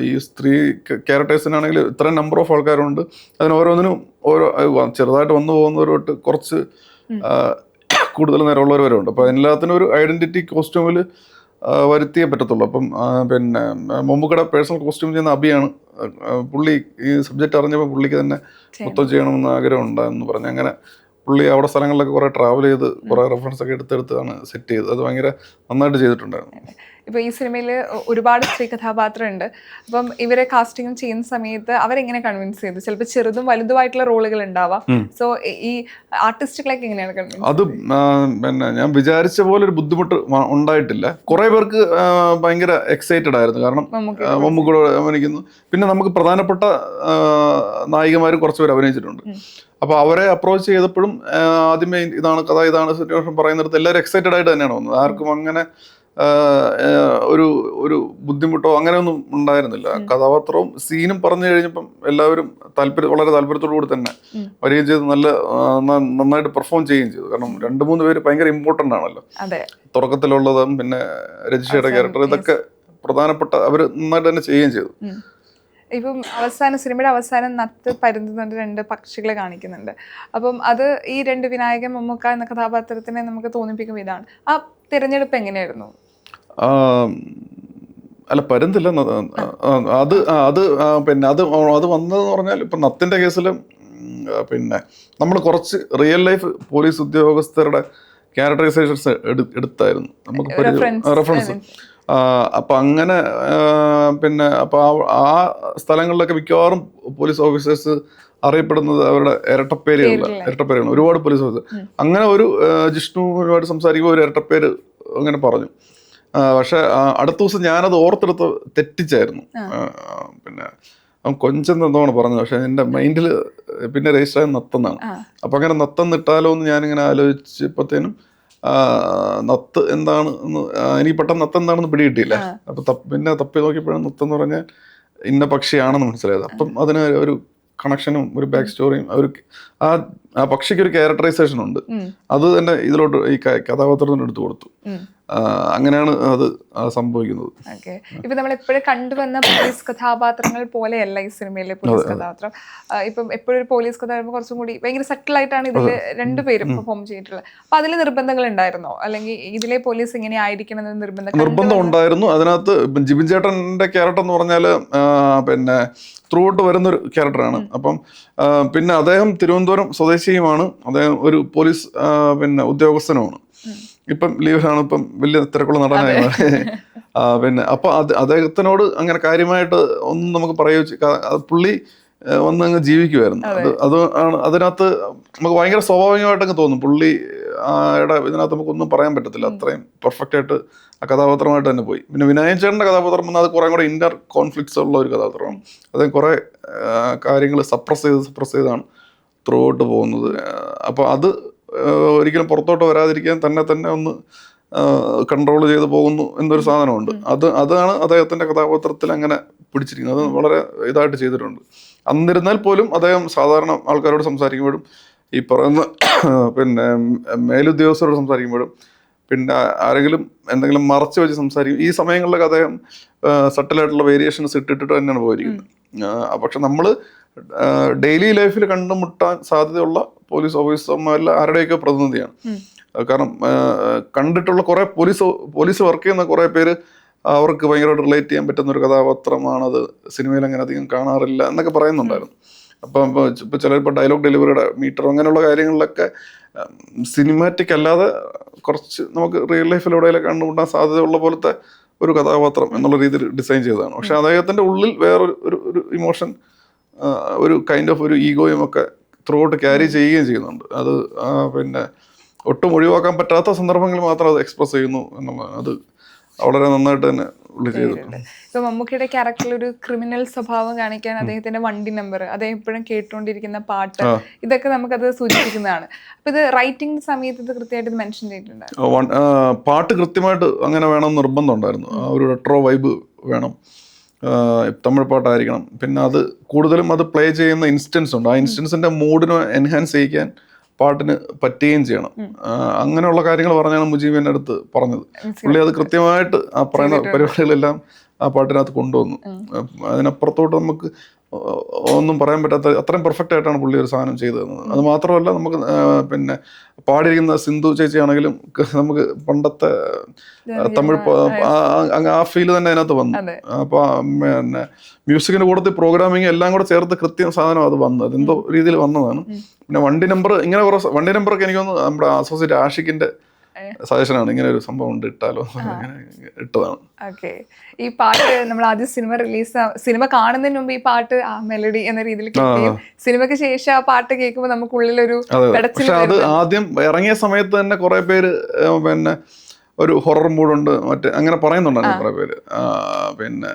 ഈ സ്ത്രീ ക്യാരക്ടേഴ്സിനാണെങ്കിൽ ഇത്രയും നമ്പർ ഓഫ് ആൾക്കാരുണ്ട്. അതിന് ഓരോന്നിനും ചെറുതായിട്ട് വന്നു പോകുന്നവരോട്ട് കുറച്ച് കൂടുതൽ നേരമുള്ളവരുണ്ട്. അപ്പോൾ എല്ലാത്തിനും ഒരു ഐഡന്റിറ്റി കോസ്റ്റ്യൂമിൽ വരുത്തിയേ പറ്റത്തുള്ളൂ. അപ്പം പിന്നെ മമ്മൂക്കയുടെ പേഴ്സണൽ കോസ്റ്റ്യൂം ചെയ്യുന്ന അഭിയാണ്. പുള്ളി ഈ സബ്ജക്റ്റ് അറിഞ്ഞപ്പോൾ പുള്ളിക്ക് തന്നെ മൊത്തം ചെയ്യണമെന്ന് ആഗ്രഹം ഉണ്ടായെന്ന് പറഞ്ഞ് അങ്ങനെ പുള്ളി അവിടെ സ്ഥലങ്ങളിലൊക്കെ കുറേ ട്രാവൽ ചെയ്ത് കുറേ റെഫറൻസ് ഒക്കെ എടുത്താണ് സെറ്റ് ചെയ്തത്. അത് ഭയങ്കര നന്നായിട്ട് ചെയ്തിട്ടുണ്ടായിരുന്നു. ഇപ്പോൾ ഈ സിനിമയിൽ ഒരുപാട് സ്ത്രീ കഥാപാത്രമുണ്ട്. അപ്പം ഇവരെ കാസ്റ്റിംഗ് ചെയ്യുന്ന സമയത്ത് അവരെങ്ങനെ കൺവിൻസ് ചെയ്തു? ചിലപ്പോൾ ചെറുതും വലുതുമായിട്ടുള്ള റോളുകൾ ഉണ്ടാവാം. സോ ഈ ആർട്ടിസ്റ്റുകളൊക്കെ എങ്ങനെയാണ് കൺവിൻസ്? അത് പിന്നെ ഞാൻ വിചാരിച്ച പോലെ ഒരു ബുദ്ധിമുട്ട് ഉണ്ടായിട്ടില്ല. കുറെ പേർക്ക് ഭയങ്കര എക്സൈറ്റഡ് ആയിരുന്നു. കാരണം മമ്മൂക്കയോട് അഭിനയിക്കുന്നു. പിന്നെ നമുക്ക് പ്രധാനപ്പെട്ട നായികമാരും കുറച്ചുപേർ അഭിനയിച്ചിട്ടുണ്ട്. അപ്പോൾ അവരെ അപ്രോച്ച് ചെയ്തപ്പോഴും ആദ്യമേ ഇതാണ് കഥ, ഇതാണ് സിറ്റുവേഷൻ പറയുന്നിടത്ത് എല്ലാവരും എക്സൈറ്റഡ് ആയിട്ട് തന്നെയാണ് വന്നത്. ആർക്കും അങ്ങനെ ഒരു ഒരു ബുദ്ധിമുട്ടോ അങ്ങനെയൊന്നും ഉണ്ടായിരുന്നില്ല. കഥാപാത്രവും സീനും പറഞ്ഞു കഴിഞ്ഞപ്പം എല്ലാവരും വളരെ താല്പര്യത്തോടു കൂടി തന്നെ വരികയും ചെയ്ത് നന്നായിട്ട് പെർഫോം ചെയ്യുകയും ചെയ്തു. കാരണം 2-3 പേര് ഭയങ്കര ഇമ്പോർട്ടൻ്റ് ആണല്ലോ. തുടക്കത്തിലുള്ളതും പിന്നെ രജിഷയുടെ ക്യാരക്ടർ, ഇതൊക്കെ പ്രധാനപ്പെട്ട അവർ നന്നായിട്ട് തന്നെ ചെയ്യുകയും ചെയ്തു. ഇപ്പം സിനിമയുടെ അവസാനം നത്ത് പരുന്തുന്നുണ്ട് 2 പക്ഷികളെ കാണിക്കുന്നുണ്ട്. അപ്പം അത് ഈ 2 വിനായകൻ മമ്മൂക്ക എന്ന കഥാപാത്രത്തിനെ നമുക്ക് തോന്നിപ്പിക്കും. ഇതാണ് ആ തിരഞ്ഞെടുപ്പ് എങ്ങനെയായിരുന്നു? അല്ല, പരുന്തില്ല, അത് പിന്നെ അത് വന്നതെന്ന് പറഞ്ഞാൽ ഇപ്പം നത്തിന്റെ കേസിലും പിന്നെ നമ്മൾ കുറച്ച് റിയൽ ലൈഫ് പോലീസ് ഉദ്യോഗസ്ഥരുടെ ക്യാരക്ടറൈസേഷൻസ് എടുത്തായിരുന്നു നമുക്ക് റെഫറൻസ്. അപ്പം അങ്ങനെ പിന്നെ അപ്പം ആ സ്ഥലങ്ങളിലൊക്കെ മിക്കവാറും പോലീസ് ഓഫീസേഴ്സ് അറിയപ്പെടുന്നത് അവരുടെ ഇരട്ടപ്പേരുകൾ, ഒരുപാട് പോലീസ് ഓഫീസർ. അങ്ങനെ ഒരു ജിഷ്ണുമായിട്ട് സംസാരിക്കുമ്പോൾ ഒരു ഇരട്ടപ്പേര് അങ്ങനെ പറഞ്ഞു. പക്ഷെ അടുത്ത ദിവസം ഞാനത് ഓർത്തെടുത്ത് തെറ്റിച്ചായിരുന്നു. പിന്നെ അവൻ കൊഞ്ചെന്ന് എന്തോണം പറഞ്ഞത്, പക്ഷെ എൻ്റെ മൈൻഡിൽ പിന്നെ രജിസ്റ്റർ ആയത് നത്തെന്നാണ്. അപ്പം അങ്ങനെ നത്തെന്നിട്ടാലോ എന്ന് ഞാനിങ്ങനെ ആലോചിച്ചപ്പോഴത്തേനും നത്ത് എന്താണ് എനിക്ക് പെട്ടെന്ന് നത്ത് എന്താണെന്ന് പിടികിട്ടിയില്ല. അപ്പൊ പിന്നെ തപ്പി നോക്കിയപ്പോഴാണ് നത്തെന്ന് പറഞ്ഞാൽ ഇന്ന പക്ഷിയാണെന്ന് മനസ്സിലായത്. അപ്പം അതിന് ഒരു കണക്ഷനും ഒരു ബാക്ക് സ്റ്റോറിയും ആ പക്ഷിക്ക് ഒരു ക്യാരക്ടറൈസേഷൻ ഉണ്ട്. അത് തന്നെ ഇതിലോട്ട് ഈ കഥാപാത്രത്തിന് എടുത്തു കൊടുത്തു. അങ്ങനെയാണ് അത് സംഭവിക്കുന്നത്. ഇപ്പൊ നമ്മൾ എപ്പോഴും കണ്ടുവന്ന പോലീസ് കഥാപാത്രങ്ങൾ പോലെയല്ല ഈ സിനിമയിലെ പോലീസ് കഥാപാത്രം. ഇപ്പം എപ്പോഴും പോലീസ് കഥാപാത്രം കുറച്ചും കൂടി ഭയങ്കര സെറ്റിൽ ആയിട്ടാണ് ഇതിൽ 2 പേരും പെർഫോം ചെയ്തിട്ടുള്ളത്. അപ്പൊ അതിൽ നിർബന്ധങ്ങൾ ഉണ്ടായിരുന്നോ? അല്ലെങ്കിൽ ഇതിലെ പോലീസ് ഇങ്ങനെ ആയിരിക്കണം എന്ന് നിർബന്ധം ഉണ്ടായിരുന്നു. അതിനകത്ത് ജിബിൻ ചേട്ടന്റെ ക്യാരക്ടർ എന്ന് പറഞ്ഞാല് പിന്നെ ത്രൂ ഔട്ട് വരുന്നൊരു ക്യാരക്ടറാണ്. അപ്പം പിന്നെ അദ്ദേഹം തിരുവനന്തപുരം സ്വദേശിയുമാണ്. അദ്ദേഹം ഒരു പോലീസ് പിന്നെ ഉദ്യോഗസ്ഥനുമാണ്. ഇപ്പം ലീവിലാണ്, ഇപ്പം വലിയ തിരക്കുള്ള നടനായി. പിന്നെ അപ്പൊ അദ്ദേഹത്തിനോട് അങ്ങനെ കാര്യമായിട്ട് ഒന്നും നമുക്ക് പുള്ളി വന്ന് അങ്ങ് ജീവിക്കുമായിരുന്നു. അത് ആണ് അതിനകത്ത് നമുക്ക് ഭയങ്കര സ്വാഭാവികമായിട്ടങ്ങ് തോന്നും. പുള്ളിയുടെ ഇതിനകത്ത് നമുക്കൊന്നും പറയാൻ പറ്റത്തില്ല. അത്രയും പെർഫെക്റ്റ് ആയിട്ട് ആ കഥാപാത്രമായിട്ട് തന്നെ പോയി. പിന്നെ വിനായകൻ ചേട്ടൻ്റെ കഥാപാത്രം വന്നാൽ അത് കുറേ കൂടെ ഇന്റർ കോൺഫ്ലിക്ട്സ് ഉള്ള ഒരു കഥാപാത്രമാണ്. അദ്ദേഹം കുറേ കാര്യങ്ങൾ സപ്രസ് ചെയ്താണ് ത്രൂ ഔട്ട് പോകുന്നത്. അപ്പോൾ അത് ഒരിക്കലും പുറത്തോട്ട് വരാതിരിക്കാൻ തന്നെ ഒന്ന് കൺട്രോൾ ചെയ്ത് പോകുന്നു എന്നൊരു സാധനമുണ്ട്. അതാണ് അദ്ദേഹത്തിന്റെ കഥാപാത്രത്തിൽ അങ്ങനെ പിടിച്ചിരിക്കുന്നത്. അത് വളരെ ഇതായിട്ട് ചെയ്തിട്ടുണ്ട്. എന്നിരുന്നാൽ പോലും അദ്ദേഹം സാധാരണ ആൾക്കാരോട് സംസാരിക്കുമ്പോഴും ഈ പറയുന്ന പിന്നെ മേലുദ്യോഗസ്ഥരോട് സംസാരിക്കുമ്പോഴും പിന്നെ ആരെങ്കിലും എന്തെങ്കിലും മറച്ചു വെച്ച് സംസാരിക്കും. ഈ സമയങ്ങളിലൊക്കെ അദ്ദേഹം സട്ടിലായിട്ടുള്ള വേരിയേഷൻസ് ഇട്ടിട്ട് തന്നെയാണ് പോയിരിക്കുന്നത്. പക്ഷെ നമ്മൾ ഡെയിലി ലൈഫിൽ കണ്ടുമുട്ടാൻ സാധ്യതയുള്ള പോലീസ് ഓഫീസർമാരിൽ ആരുടെയൊക്കെ പ്രതിനിധിയാണ്. കാരണം കണ്ടിട്ടുള്ള കുറെ പോലീസ് വർക്ക് ചെയ്യുന്ന കുറെ പേര് അവർക്ക് ഭയങ്കരമായിട്ട് റിലേറ്റ് ചെയ്യാൻ പറ്റുന്ന ഒരു കഥാപാത്രമാണത്. സിനിമയിൽ അങ്ങനെ അധികം കാണാറില്ല എന്നൊക്കെ പറയുന്നുണ്ടായിരുന്നു. അപ്പം ഇപ്പൊ ചിലപ്പോൾ ഡയലോഗ് ഡെലിവറിയുടെ മീറ്റർ അങ്ങനെയുള്ള കാര്യങ്ങളിലൊക്കെ സിനിമാറ്റിക് അല്ലാതെ കുറച്ച് നമുക്ക് റിയൽ ലൈഫിൽ എവിടെയെങ്കിലും കണ്ടുമുട്ടാൻ സാധ്യതയുള്ള പോലത്തെ ഒരു കഥാപാത്രം എന്നുള്ള രീതിയിൽ ഡിസൈൻ ചെയ്തതാണ്. പക്ഷെ അദ്ദേഹത്തിന്റെ ഉള്ളിൽ വേറൊരു ഇമോഷൻ, ഒരു കൈൻഡ് ഓഫ് ഒരു ഈഗോയും ഒക്കെ ത്രൂ ഔട്ട് ക്യാരി ചെയ്യുകയും ചെയ്യുന്നുണ്ട്. അത് പിന്നെ ഒട്ടും ഒഴിവാക്കാൻ പറ്റാത്ത സന്ദർഭങ്ങളിൽ മാത്രം അത് എക്സ്പ്രസ് ചെയ്യുന്നു എന്നുള്ളതാണ്. അത് വളരെ നന്നായിട്ട് തന്നെ ഉള്ളി ചെയ്തിട്ടുണ്ട്. ഇപ്പൊ മമ്മൂക്കയുടെ ക്യാരക്ടറിൽ ഒരു ക്രിമിനൽ സ്വഭാവം കാണിക്കാൻ അദ്ദേഹത്തിന്റെ വണ്ടി നമ്പർ, അദ്ദേഹം എപ്പോഴും കേട്ടുകൊണ്ടിരിക്കുന്ന പാട്ട്, ഇതൊക്കെ നമുക്കത് സൂചിപ്പിക്കുന്നതാണ്. അപ്പൊ ഇത് റൈറ്റിംഗ് സമയത്ത് ഇത് കൃത്യമായിട്ട് മെൻഷൻ ചെയ്തിട്ടുണ്ട്. പാട്ട് കൃത്യമായിട്ട് അങ്ങനെ വേണം നിർബന്ധം ഉണ്ടായിരുന്നു. ഒരു റെട്രോ വൈബ് വേണം, തമിഴ് പാട്ടായിരിക്കണം. പിന്നെ അത് കൂടുതലും അത് പ്ലേ ചെയ്യുന്ന ഇൻസ്റ്റൻസ് ഉണ്ട്. ആ ഇൻസ്റ്റൻസിന്റെ മൂഡിനെ എൻഹാൻസ് ചെയ്യിക്കാൻ പാട്ടിന് പറ്റുകയും ചെയ്യണം. അങ്ങനെയുള്ള കാര്യങ്ങൾ പറഞ്ഞാണ് മുജീബ് എൻ്റെ അടുത്ത് പറഞ്ഞത്. പുള്ളി അത് കൃത്യമായിട്ട് ആ പറയുന്ന പരിപാടികളെല്ലാം ആ പാട്ടിനകത്ത് കൊണ്ടുവന്നു. അതിനപ്പുറത്തോട്ട് നമുക്ക് ഒന്നും പറയാൻ പറ്റാത്ത അത്രയും പെർഫെക്റ്റ് ആയിട്ടാണ് പുള്ളി ഒരു സാധനം ചെയ്തു തന്നത്. അത് മാത്രമല്ല, നമുക്ക് പിന്നെ പാടിയിരിക്കുന്ന സിന്ധു ചേച്ചിയാണെങ്കിലും നമുക്ക് പണ്ടത്തെ തമിഴ് ആ ഫീല് തന്നെ അതിനകത്ത് വന്നു. അപ്പൊ പിന്നെ മ്യൂസിക്കിന്റെ കൂടത്തിൽ പ്രോഗ്രാമിങ് എല്ലാം കൂടെ ചേർത്ത് കൃത്യം സാധനം അത് വന്നു. അതെന്തോ രീതിയിൽ വന്നതാണ്. പിന്നെ വണ്ടി നമ്പർ, ഇങ്ങനെ കുറേ വണ്ടി നമ്പറൊക്കെ എനിക്ക് തോന്നുന്നു നമ്മുടെ അസോസിയേറ്റ് ആഷിക്കിന്റെ സജഷനാണ്. ഇങ്ങനെ ഒരു സംഭവം ഉണ്ട്, ഇട്ടാലോ, ഇട്ടതാണ്. ഓക്കെ. ഈ പാട്ട് നമ്മൾ ആദ്യം സിനിമ കാണുന്നതിന് മുമ്പ് ഈ പാട്ട് ആ മെലഡി എന്ന രീതിയിൽ കേൾക്കുകയും സിനിമയ്ക്ക് ശേഷം ആ പാട്ട് കേൾക്കുമ്പോൾ നമുക്കുള്ളിലൊരു പക്ഷെ അത് ആദ്യം ഇറങ്ങിയ സമയത്ത് തന്നെ കുറെ പേര് പിന്നെ ഒരു ഹൊറർ മൂഡുണ്ട് മറ്റേ അങ്ങനെ പറയുന്നുണ്ടായിരുന്നു കുറെ പേര്. പിന്നെ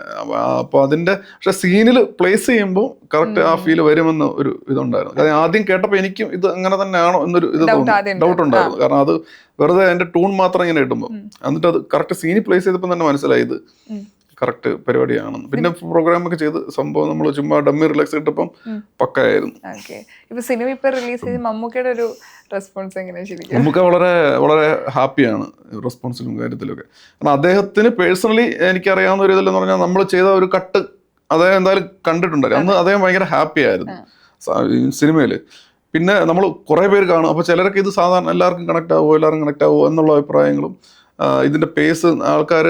അപ്പോൾ അതിന്റെ പക്ഷെ സീനിൽ പ്ലേസ് ചെയ്യുമ്പോൾ കറക്റ്റ് ആ ഫീൽ വരുമെന്ന് ഒരു ഇതുണ്ടായിരുന്നു. കാരണം ആദ്യം കേട്ടപ്പോൾ എനിക്കും ഇത് അങ്ങനെ തന്നെയാണോ എന്നൊരു ഇത് ഡൗട്ട് ഉണ്ടായിരുന്നു. കാരണം അത് വെറുതെ അതിന്റെ ടൂൺ മാത്രം ഇങ്ങനെ ഇടുമ്പോൾ എന്നിട്ട് അത് കറക്റ്റ് സീനിൽ പ്ലേസ് ചെയ്തപ്പോൾ തന്നെ മനസ്സിലായി ഇത് കറക്റ്റ് പരിപാടിയാണെന്ന്. പിന്നെ പ്രോഗ്രാം ഒക്കെ ചെയ്ത് സംഭവം നമ്മൾ ചുമ്മാ ഡമ്മി റിലാക്സ് കിട്ടപ്പം പക്കായിരുന്നു. ഇപ്പൊ സിനിമ ഇപ്പൊ റിലീസ് ചെയ്ത് മമ്മൂക്കയുടെ ഒരു റെസ്പോൺസ് എങ്ങനെയാ ശരിക്കും? മമ്മൂക്ക വളരെ വളരെ ഹാപ്പിയാണ് റെസ്പോൺസിലും കാര്യത്തിലൊക്കെ. കാരണം അദ്ദേഹത്തിന് പേഴ്സണലി എനിക്കറിയാവുന്ന ഒരു ഇതെന്ന് പറഞ്ഞാൽ നമ്മൾ ചെയ്ത ഒരു കട്ട് അദ്ദേഹം എന്തായാലും കണ്ടിട്ടുണ്ടായിരുന്നു. അന്ന് അദ്ദേഹം ഭയങ്കര ഹാപ്പി ആയിരുന്നു സിനിമയില്. പിന്നെ നമ്മൾ കുറെ പേര് കാണും, അപ്പൊ ചിലർക്ക് ഇത് സാധാരണ എല്ലാവർക്കും കണക്ട് ആവുമോ എല്ലാവർക്കും കണക്ട് ആവുമോ എന്നുള്ള അഭിപ്രായങ്ങളും ഇതിന്റെ പേസ് ആൾക്കാർ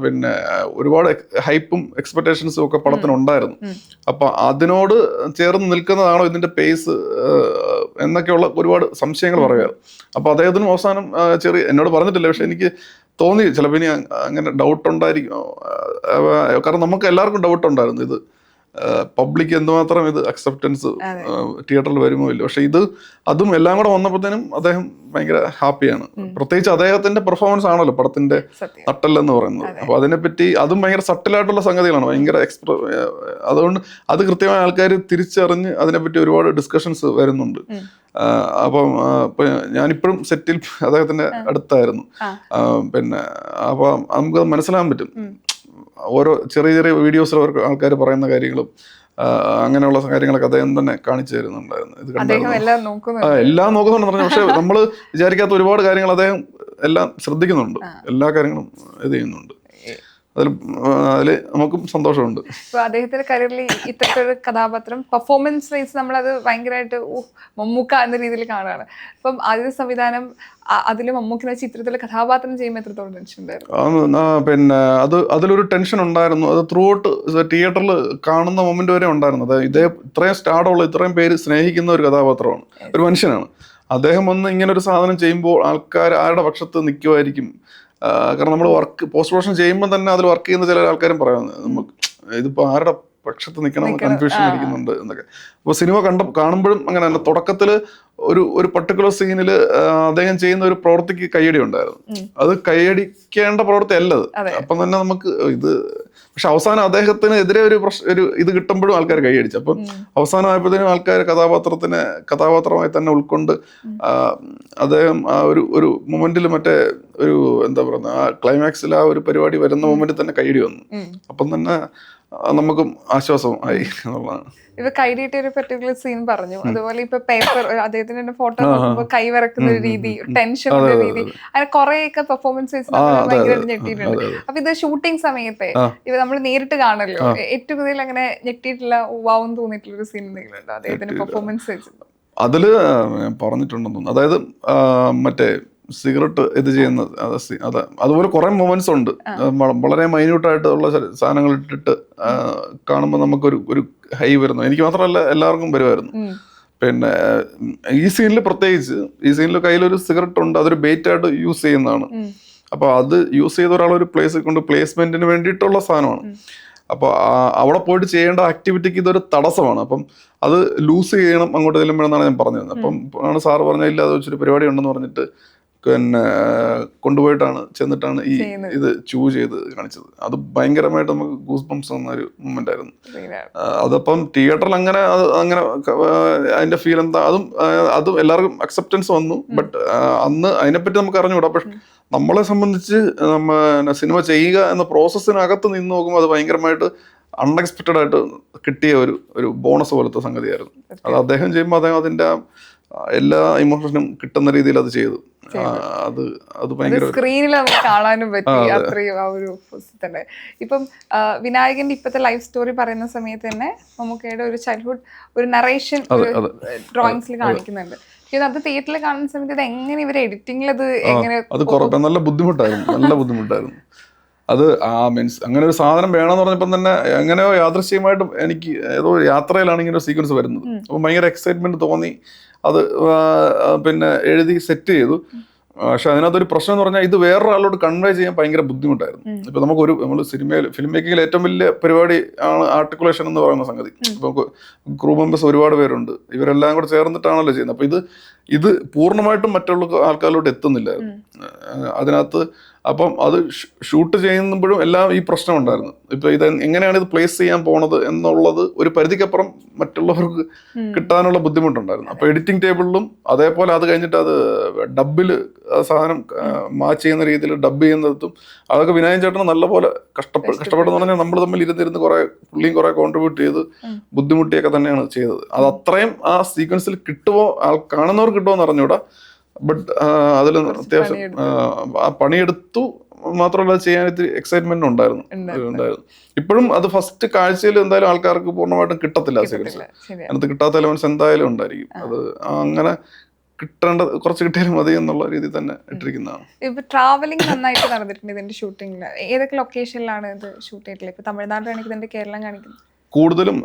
പിന്നെ ഒരുപാട് ഹൈപ്പും എക്സ്പെക്ടേഷൻസും ഒക്കെ പടത്തിനുണ്ടായിരുന്നു. അപ്പൊ അതിനോട് ചേർന്ന് നിൽക്കുന്നതാണോ ഇതിന്റെ പേസ് എന്നൊക്കെയുള്ള ഒരുപാട് സംശയങ്ങൾ പറയാറ്. അപ്പൊ അദ്ദേഹത്തിനും അവസാനം ചെറിയ എന്നോട് പറഞ്ഞിട്ടില്ല, പക്ഷെ എനിക്ക് തോന്നി ചിലപ്പോൾ ഇനി അങ്ങനെ ഡൗട്ട് ഉണ്ടായിരിക്കും. കാരണം നമുക്ക് എല്ലാവർക്കും ഡൗട്ട് ഉണ്ടായിരുന്നു ഇത് പബ്ലിക് എന്തുമാത്രം ഇത് അക്സെപ്റ്റൻസ് തിയേറ്ററിൽ വരുമോ ഇല്ല. പക്ഷെ അതും എല്ലാം കൂടെ വന്നപ്പോഴത്തേനും അദ്ദേഹം ഭയങ്കര ഹാപ്പിയാണ്. പ്രത്യേകിച്ച് അദ്ദേഹത്തിന്റെ പെർഫോമൻസ് ആണല്ലോ പടത്തിന്റെ നട്ടെല്ലെന്ന് പറയുന്നത്. അപ്പൊ അതിനെപ്പറ്റി അതും ഭയങ്കര സട്ടിലായിട്ടുള്ള സംഗതികളാണ്, ഭയങ്കര അതുകൊണ്ട് അത് കൃത്യമായ ആൾക്കാർ തിരിച്ചറിഞ്ഞ് അതിനെപ്പറ്റി ഒരുപാട് ഡിസ്കഷൻസ് വരുന്നുണ്ട്. അപ്പം ഞാനിപ്പോഴും സെറ്റിൽ അദ്ദേഹത്തിന്റെ അടുത്തായിരുന്നു. പിന്നെ അപ്പൊ നമുക്ക് മനസ്സിലാക്കാൻ പറ്റും ഓരോ ചെറിയ ചെറിയ വീഡിയോസിൽ ആൾക്കാർ പറയുന്ന കാര്യങ്ങളും അങ്ങനെയുള്ള കാര്യങ്ങളൊക്കെ അദ്ദേഹം തന്നെ കാണിച്ചു തരുന്നുണ്ടായിരുന്നു. ഇത് എല്ലാം നോക്കുന്നുണ്ട് പറഞ്ഞു. പക്ഷെ നമ്മൾ വിചാരിക്കാത്ത ഒരുപാട് കാര്യങ്ങൾ അദ്ദേഹം എല്ലാം ശ്രദ്ധിക്കുന്നുണ്ട്, എല്ലാ കാര്യങ്ങളും ഇത് ചെയ്യുന്നുണ്ട്. അതിൽ നമുക്കും സന്തോഷമുണ്ട്. ഇപ്പൊ അദ്ദേഹത്തിന്റെ കരിയറിൽ ഇത്തരത്തിലൊരു കഥാപാത്രം പെർഫോമൻസ് വൈസ് നമ്മളത് ഭയങ്കരമായിട്ട് മമ്മൂക്ക എന്ന രീതിയിൽ കാണുകയാണ്. അപ്പം ആദ്യത്തെ സംവിധാനം അതിൽ മമ്മൂക്കിനെ വെച്ച് ഇത്തരത്തിലുള്ള കഥാപാത്രം ചെയ്യുമ്പോൾ എത്രത്തോളം ടെൻഷൻ ഉണ്ടായിരുന്നു? പിന്നെ അതിലൊരു ടെൻഷൻ ഉണ്ടായിരുന്നു. അത് ത്രൂ ഔട്ട് തിയേറ്ററിൽ കാണുന്ന മൊമെന്റ് വരെ ഉണ്ടായിരുന്നു. അതായത് ഇത്രയും സ്റ്റാർഡുള്ള ഇത്രയും പേര് സ്നേഹിക്കുന്ന ഒരു കഥാപാത്രമാണ്, ഒരു മനുഷ്യനാണ് അദ്ദേഹം. വന്ന് ഇങ്ങനെ ഒരു സാധനം ചെയ്യുമ്പോൾ ആൾക്കാർ ആരുടെ പക്ഷത്ത് നിൽക്കുമായിരിക്കും. കാരണം നമ്മൾ പോസ്റ്റ് പ്രൊഡക്ഷൻ ചെയ്യുമ്പോൾ തന്നെ അതിൽ വർക്ക് ചെയ്യുന്ന ചില ആൾക്കാരും പറയുന്നത് നമുക്ക് ഇതിപ്പോൾ ആരുടെ പക്ഷത്ത് നിൽക്കണം, കൺഫ്യൂഷൻ ഇരിക്കുന്നുണ്ട് എന്നൊക്കെ. അപ്പോൾ സിനിമ കാണുമ്പോഴും അങ്ങനെ തന്നെ തുടക്കത്തിൽ ഒരു പർട്ടിക്കുലർ സീനിൽ അദ്ദേഹം ചെയ്യുന്ന ഒരു പ്രവൃത്തിക്ക് കയ്യടി ഉണ്ടായിരുന്നു. അത് കയ്യടിക്കേണ്ട പ്രവൃത്തി അല്ലത്. അപ്പം തന്നെ നമുക്ക് ഇത് പക്ഷെ അവസാനം അദ്ദേഹത്തിന് എതിരെ ഒരു ഇത് കിട്ടുമ്പോഴും ആൾക്കാർ കൈയടിച്ചു. അപ്പം അവസാനമായപ്പോഴത്തേനും ആൾക്കാർ കഥാപാത്രമായി തന്നെ ഉൾക്കൊണ്ട് അദ്ദേഹം ആ ഒരു മൊമെന്റിൽ മറ്റേ ഒരു എന്താ പറയുക ആ ക്ലൈമാക്സിൽ ആ ഒരു പരിപാടി വരുന്ന മൊമെന്റിൽ തന്നെ കൈയടി വന്നു. അപ്പം തന്നെ നമുക്കും ആശ്വാസം ആയി എന്നുള്ളതാണ്. ഇപ്പൊ കൈയിട്ട ഒരു പെർട്ടിക്കുലർ സീൻ പറഞ്ഞു. അതുപോലെ ഇപ്പൊ പേപ്പർ അദ്ദേഹത്തിന്റെ ഫോട്ടോ നോക്കുമ്പോൾ കൈ വിറക്കുന്ന ഒരു രീതി, ടെൻഷൻ ഉള്ള രീതി, അങ്ങനെ കുറെയൊക്കെ പെർഫോമൻസ് ഭയങ്കരമായിട്ട് ഞെട്ടിയിട്ടുണ്ട്. അപ്പൊ ഇത് ഷൂട്ടിംഗ് സമയത്തെ ഇപ്പൊ നമ്മൾ നേരിട്ട് കാണല്ലോ, ഏറ്റവും കൂടുതൽ അങ്ങനെ ഞെട്ടിയിട്ടുള്ള വാവും തോന്നിയിട്ടുള്ള ഒരു സീൻ എന്തെങ്കിലും ഉണ്ടോ അദ്ദേഹത്തിന്റെ പെർഫോമൻസ് വെച്ച്? അതില് പറഞ്ഞിട്ടുണ്ടെന്ന് തോന്നുന്നു. അതായത് മറ്റേ സിഗരറ്റ് ഇത് ചെയ്യുന്നത് അതുപോലെ കുറെ മൊമെന്റ്സ് ഉണ്ട്. വളരെ മൈന്യൂട്ടായിട്ടുള്ള സാധനങ്ങൾ ഇട്ടിട്ട് കാണുമ്പോൾ നമുക്കൊരു ഹൈ വരുന്നു. എനിക്ക് മാത്രമല്ല എല്ലാവർക്കും വരുമായിരുന്നു. പിന്നെ ഈ സീനിൽ പ്രത്യേകിച്ച് ഈ സീനിൽ കയ്യിലൊരു സിഗരറ്റ് ഉണ്ട്, അതൊരു ബെയ്റ്റ് ആയിട്ട് യൂസ് ചെയ്യുന്നതാണ്. അപ്പൊ അത് യൂസ് ചെയ്ത ഒരാളൊരു പ്ലേസ് കൊണ്ട് പ്ലേസ്മെന്റിന് വേണ്ടിയിട്ടുള്ള സാധനമാണ്. അപ്പോൾ അവിടെ പോയിട്ട് ചെയ്യേണ്ട ആക്ടിവിറ്റിക്ക് ഇതൊരു തടസ്സമാണ്. അപ്പം അത് ലൂസ് ചെയ്യണം അങ്ങോട്ട് ചെല്ലുമ്പോഴെന്നാണ് ഞാൻ പറഞ്ഞത്. അപ്പം ആണ് സാറ് പറഞ്ഞില്ല അത് വെച്ചൊരു പരിപാടി ഉണ്ടെന്ന് പറഞ്ഞിട്ട് പിന്നെ ചെന്നിട്ടാണ് ഈ ഇത് ചൂസ് ചെയ്ത് കാണിച്ചത്. അത് ഭയങ്കരമായിട്ട് നമുക്ക് ഗൂസ് ബംസ് തന്ന ഒരു മൊമെന്റ് ആയിരുന്നു. അതപ്പം തിയേറ്ററിൽ അങ്ങനെ അതിന്റെ ഫീൽ എന്താ അതും എല്ലാവർക്കും അക്സെപ്റ്റൻസ് വന്നു. ബട്ട് അന്ന് അതിനെപ്പറ്റി നമുക്ക് അറിഞ്ഞുകൂടാ. പക്ഷെ നമ്മളെ സംബന്ധിച്ച് സിനിമ ചെയ്യുക എന്ന പ്രോസസ്സിനകത്ത് നിന്ന് നോക്കുമ്പോൾ അത് ഭയങ്കരമായിട്ട് അൺഎക്സ്പെക്റ്റഡ് ആയിട്ട് കിട്ടിയ ഒരു ബോണസ് പോലത്തെ സംഗതിയായിരുന്നു. അത് അദ്ദേഹം ചെയ്യുമ്പോൾ അദ്ദേഹം അതിന്റെ എല്ലാ ഇമോഷനും കിട്ടുന്ന രീതിയിൽ അത് ചെയ്തു. അത് ഭയങ്കര സ്ക്രീനിൽ നമുക്ക് കാണാനും പറ്റി അത്രയും ആ ഒരു തന്നെ. ഇപ്പം വിനായകന്റെ ഇപ്പോഴത്തെ ലൈഫ് സ്റ്റോറി പറയുന്ന സമയത്ത് തന്നെ മമ്മൂക്കയുടെ ഒരു ചൈൽഡ്ഹുഡ് ഒരു നറേഷൻ ഡ്രോയിങ്സിൽ കാണിക്കുന്നുണ്ട്. അത് തിയേറ്ററിൽ കാണുന്ന സമയത്ത് ഇത് എങ്ങനെ ഇവർ എഡിറ്റിംഗിൽ അത് നല്ല ബുദ്ധിമുട്ടായിരുന്നു. അത് മീൻസ് അങ്ങനെ ഒരു സാധനം വേണമെന്ന് പറഞ്ഞപ്പോൾ തന്നെ എങ്ങനെയോ യാദൃശ്ചികമായിട്ടും എനിക്ക് ഏതോ യാത്രയിലാണ് ഇങ്ങനെ ഒരു സീക്വൻസ് വരുന്നത്. അപ്പം ഭയങ്കര എക്സൈറ്റ്മെന്റ് തോന്നി. അത് പിന്നെ എഴുതി സെറ്റ് ചെയ്തു. പക്ഷെ അതിനകത്തൊരു പ്രശ്നം എന്ന് പറഞ്ഞാൽ ഇത് വേറൊരാളോട് കൺവേ ചെയ്യാൻ ഭയങ്കര ബുദ്ധിമുട്ടായിരുന്നു. ഇപ്പൊ നമ്മൾ ഫിലിം മേക്കിങ്ങിൽ ഏറ്റവും വലിയ പരിപാടി ആണ് ആർട്ടിക്കുലേഷൻ എന്ന് പറയുന്ന സംഗതി. ഇപ്പൊ ക്രൂ മെമ്പേഴ്സ് ഒരുപാട് പേരുണ്ട്, ഇവരെല്ലാം കൂടെ ചേർന്നിട്ടാണല്ലോ ചെയ്യുന്നത്. അപ്പൊ ഇത് പൂർണ്ണമായിട്ടും മറ്റുള്ള ആൾക്കാരിലോട്ട് എത്തുന്നില്ലായിരുന്നു അതിനകത്ത്. അപ്പം അത് ഷൂട്ട് ചെയ്യുമ്പോഴും എല്ലാം ഈ പ്രശ്നം ഉണ്ടായിരുന്നു. ഇപ്പൊ ഇത് എങ്ങനെയാണ് ഇത് പ്ലേസ് ചെയ്യാൻ പോണത് എന്നുള്ളത് ഒരു പരിധിക്കപ്പുറം മറ്റുള്ളവർക്ക് കിട്ടാനുള്ള ബുദ്ധിമുട്ടുണ്ടായിരുന്നു. അപ്പൊ എഡിറ്റിംഗ് ടേബിളിലും അതേപോലെ അത് കഴിഞ്ഞിട്ട് അത് ഡബില് സാധനം മാച്ച് ചെയ്യുന്ന രീതിയിൽ ഡബ് ചെയ്യുന്നതും അതൊക്കെ വിനായകൻ ചേട്ടന് നല്ലപോലെ കഷ്ടപ്പെട്ടെന്ന് പറഞ്ഞാൽ നമ്മൾ തമ്മിൽ ഇരുന്നിരുന്ന് പുള്ളിയും കുറെ കോൺട്രിബ്യൂട്ട് ചെയ്ത് ബുദ്ധിമുട്ടിയൊക്കെ തന്നെയാണ് ചെയ്തത്. അത് അത്രയും ആ സീക്വൻസിൽ കിട്ടുമോ, കാണുന്നവർക്ക് കിട്ടുമോ എന്ന് അറിഞ്ഞൂടാ. ബട്ട് അതിൽ അത്യാവശ്യം ആ പണിയെടുത്തു മാത്രമല്ല, ചെയ്യാൻ ഇത്തിരി എക്സൈറ്റ്മെന്റ് ഉണ്ടായിരുന്നു. ഇപ്പോഴും അത് ഫസ്റ്റ് കാഴ്ചയിൽ എന്തായാലും ആൾക്കാർക്ക് പൂർണ്ണമായിട്ടും കിട്ടത്തില്ല. സീക്വൻസ് അതിനകത്ത് കിട്ടാത്ത എലമെന്റ്സ് എന്തായാലും ഉണ്ടായിരിക്കും. അത് അങ്ങനെ കിട്ടേണ്ട കുറച്ച് കിട്ടിയാലും മതി എന്നുള്ള രീതിയിൽ തന്നെ ഇട്ടിരിക്കുന്നതാണ്. ഇപ്പൊ ട്രാവലിംഗ് നന്നായിട്ട് നടന്നിട്ടുണ്ട് ഇതിന്റെ ഷൂട്ടിംഗിൽ. ഏതൊക്കെ ലൊക്കേഷനിലാണ് ഇത് ഷൂട്ട് ചെയ്തിട്ടുള്ളത്? ഇപ്പൊ തമിഴ്നാട്ടിലാണെങ്കിൽ ഇതിന്റെ കേരളം കാണിക്കുന്നത് കൂടുതലും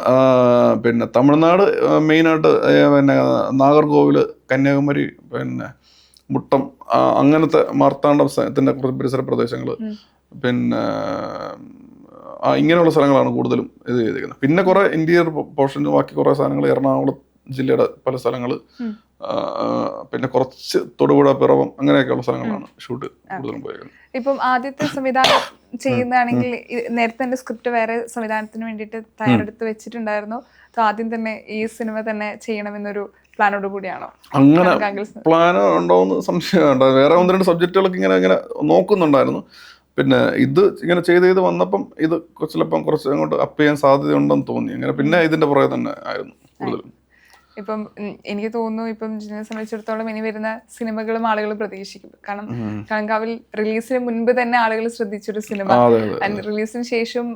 പിന്നെ തമിഴ്നാട് മെയിനായിട്ട്, പിന്നെ നാഗർകോവിൽ, കന്യാകുമാരി, പിന്നെ മുട്ടം, അങ്ങനത്തെ മാർത്താണ്ഡത്തിന്റെ കുറച്ച് പരിസര പ്രദേശങ്ങൾ, പിന്നെ ഇങ്ങനെയുള്ള സ്ഥലങ്ങളാണ് കൂടുതലും ഇത് ചെയ്തിരിക്കുന്നത്. പിന്നെ കുറെ ഇന്റീരിയർ പോർഷൻ, ബാക്കി കുറെ സാധനങ്ങൾ എറണാകുളം ജില്ലയുടെ പല സ്ഥലങ്ങൾ, പിന്നെ കുറച്ച് തൊടുപുഴ, പിറവം, അങ്ങനെയൊക്കെയുള്ള സ്ഥലങ്ങളാണ് ഷൂട്ട് കൂടുതലും പോയത്. ഇപ്പം ആദ്യത്തെ സംവിധാനം ചെയ്യുന്നതാണെങ്കിൽ നേരത്തെ തന്നെ സ്ക്രിപ്റ്റ് വേറെ സംവിധാനത്തിന് വേണ്ടിയിട്ട് തയ്യാറെടുത്ത് വെച്ചിട്ടുണ്ടായിരുന്നു? ആദ്യം തന്നെ ഈ സിനിമ തന്നെ ചെയ്യണമെന്നൊരു പ്ലാനോട് കൂടിയാണോ? അങ്ങനെ പ്ലാൻ ഉണ്ടോന്ന് സംശയമുണ്ട്. വേറെ 1-2 സബ്ജക്റ്റുകളൊക്കെ ഇങ്ങനെ നോക്കുന്നുണ്ടായിരുന്നു. പിന്നെ ഇത് ഇങ്ങനെ ചെയ്ത് വന്നപ്പം ഇത് ചിലപ്പം കുറച്ച് അങ്ങോട്ട് അപ്പ് ചെയ്യാൻ സാധ്യതയുണ്ടെന്ന് തോന്നി. അങ്ങനെ പിന്നെ ഇതിന്റെ പുറകെ തന്നെ ആയിരുന്നു കൂടുതലും. ഇപ്പം എനിക്ക് തോന്നുന്നു ഇപ്പം ജിനെ സംബന്ധിച്ചിടത്തോളം ഇനി വരുന്ന സിനിമകളും ആളുകൾ പ്രതീക്ഷിക്കും. കാരണം കണങ്കാവിൽ റിലീസിന് മുൻപ് തന്നെ ആളുകൾ ശ്രദ്ധിച്ചൊരു സിനിമ, റിലീസിന് ശേഷം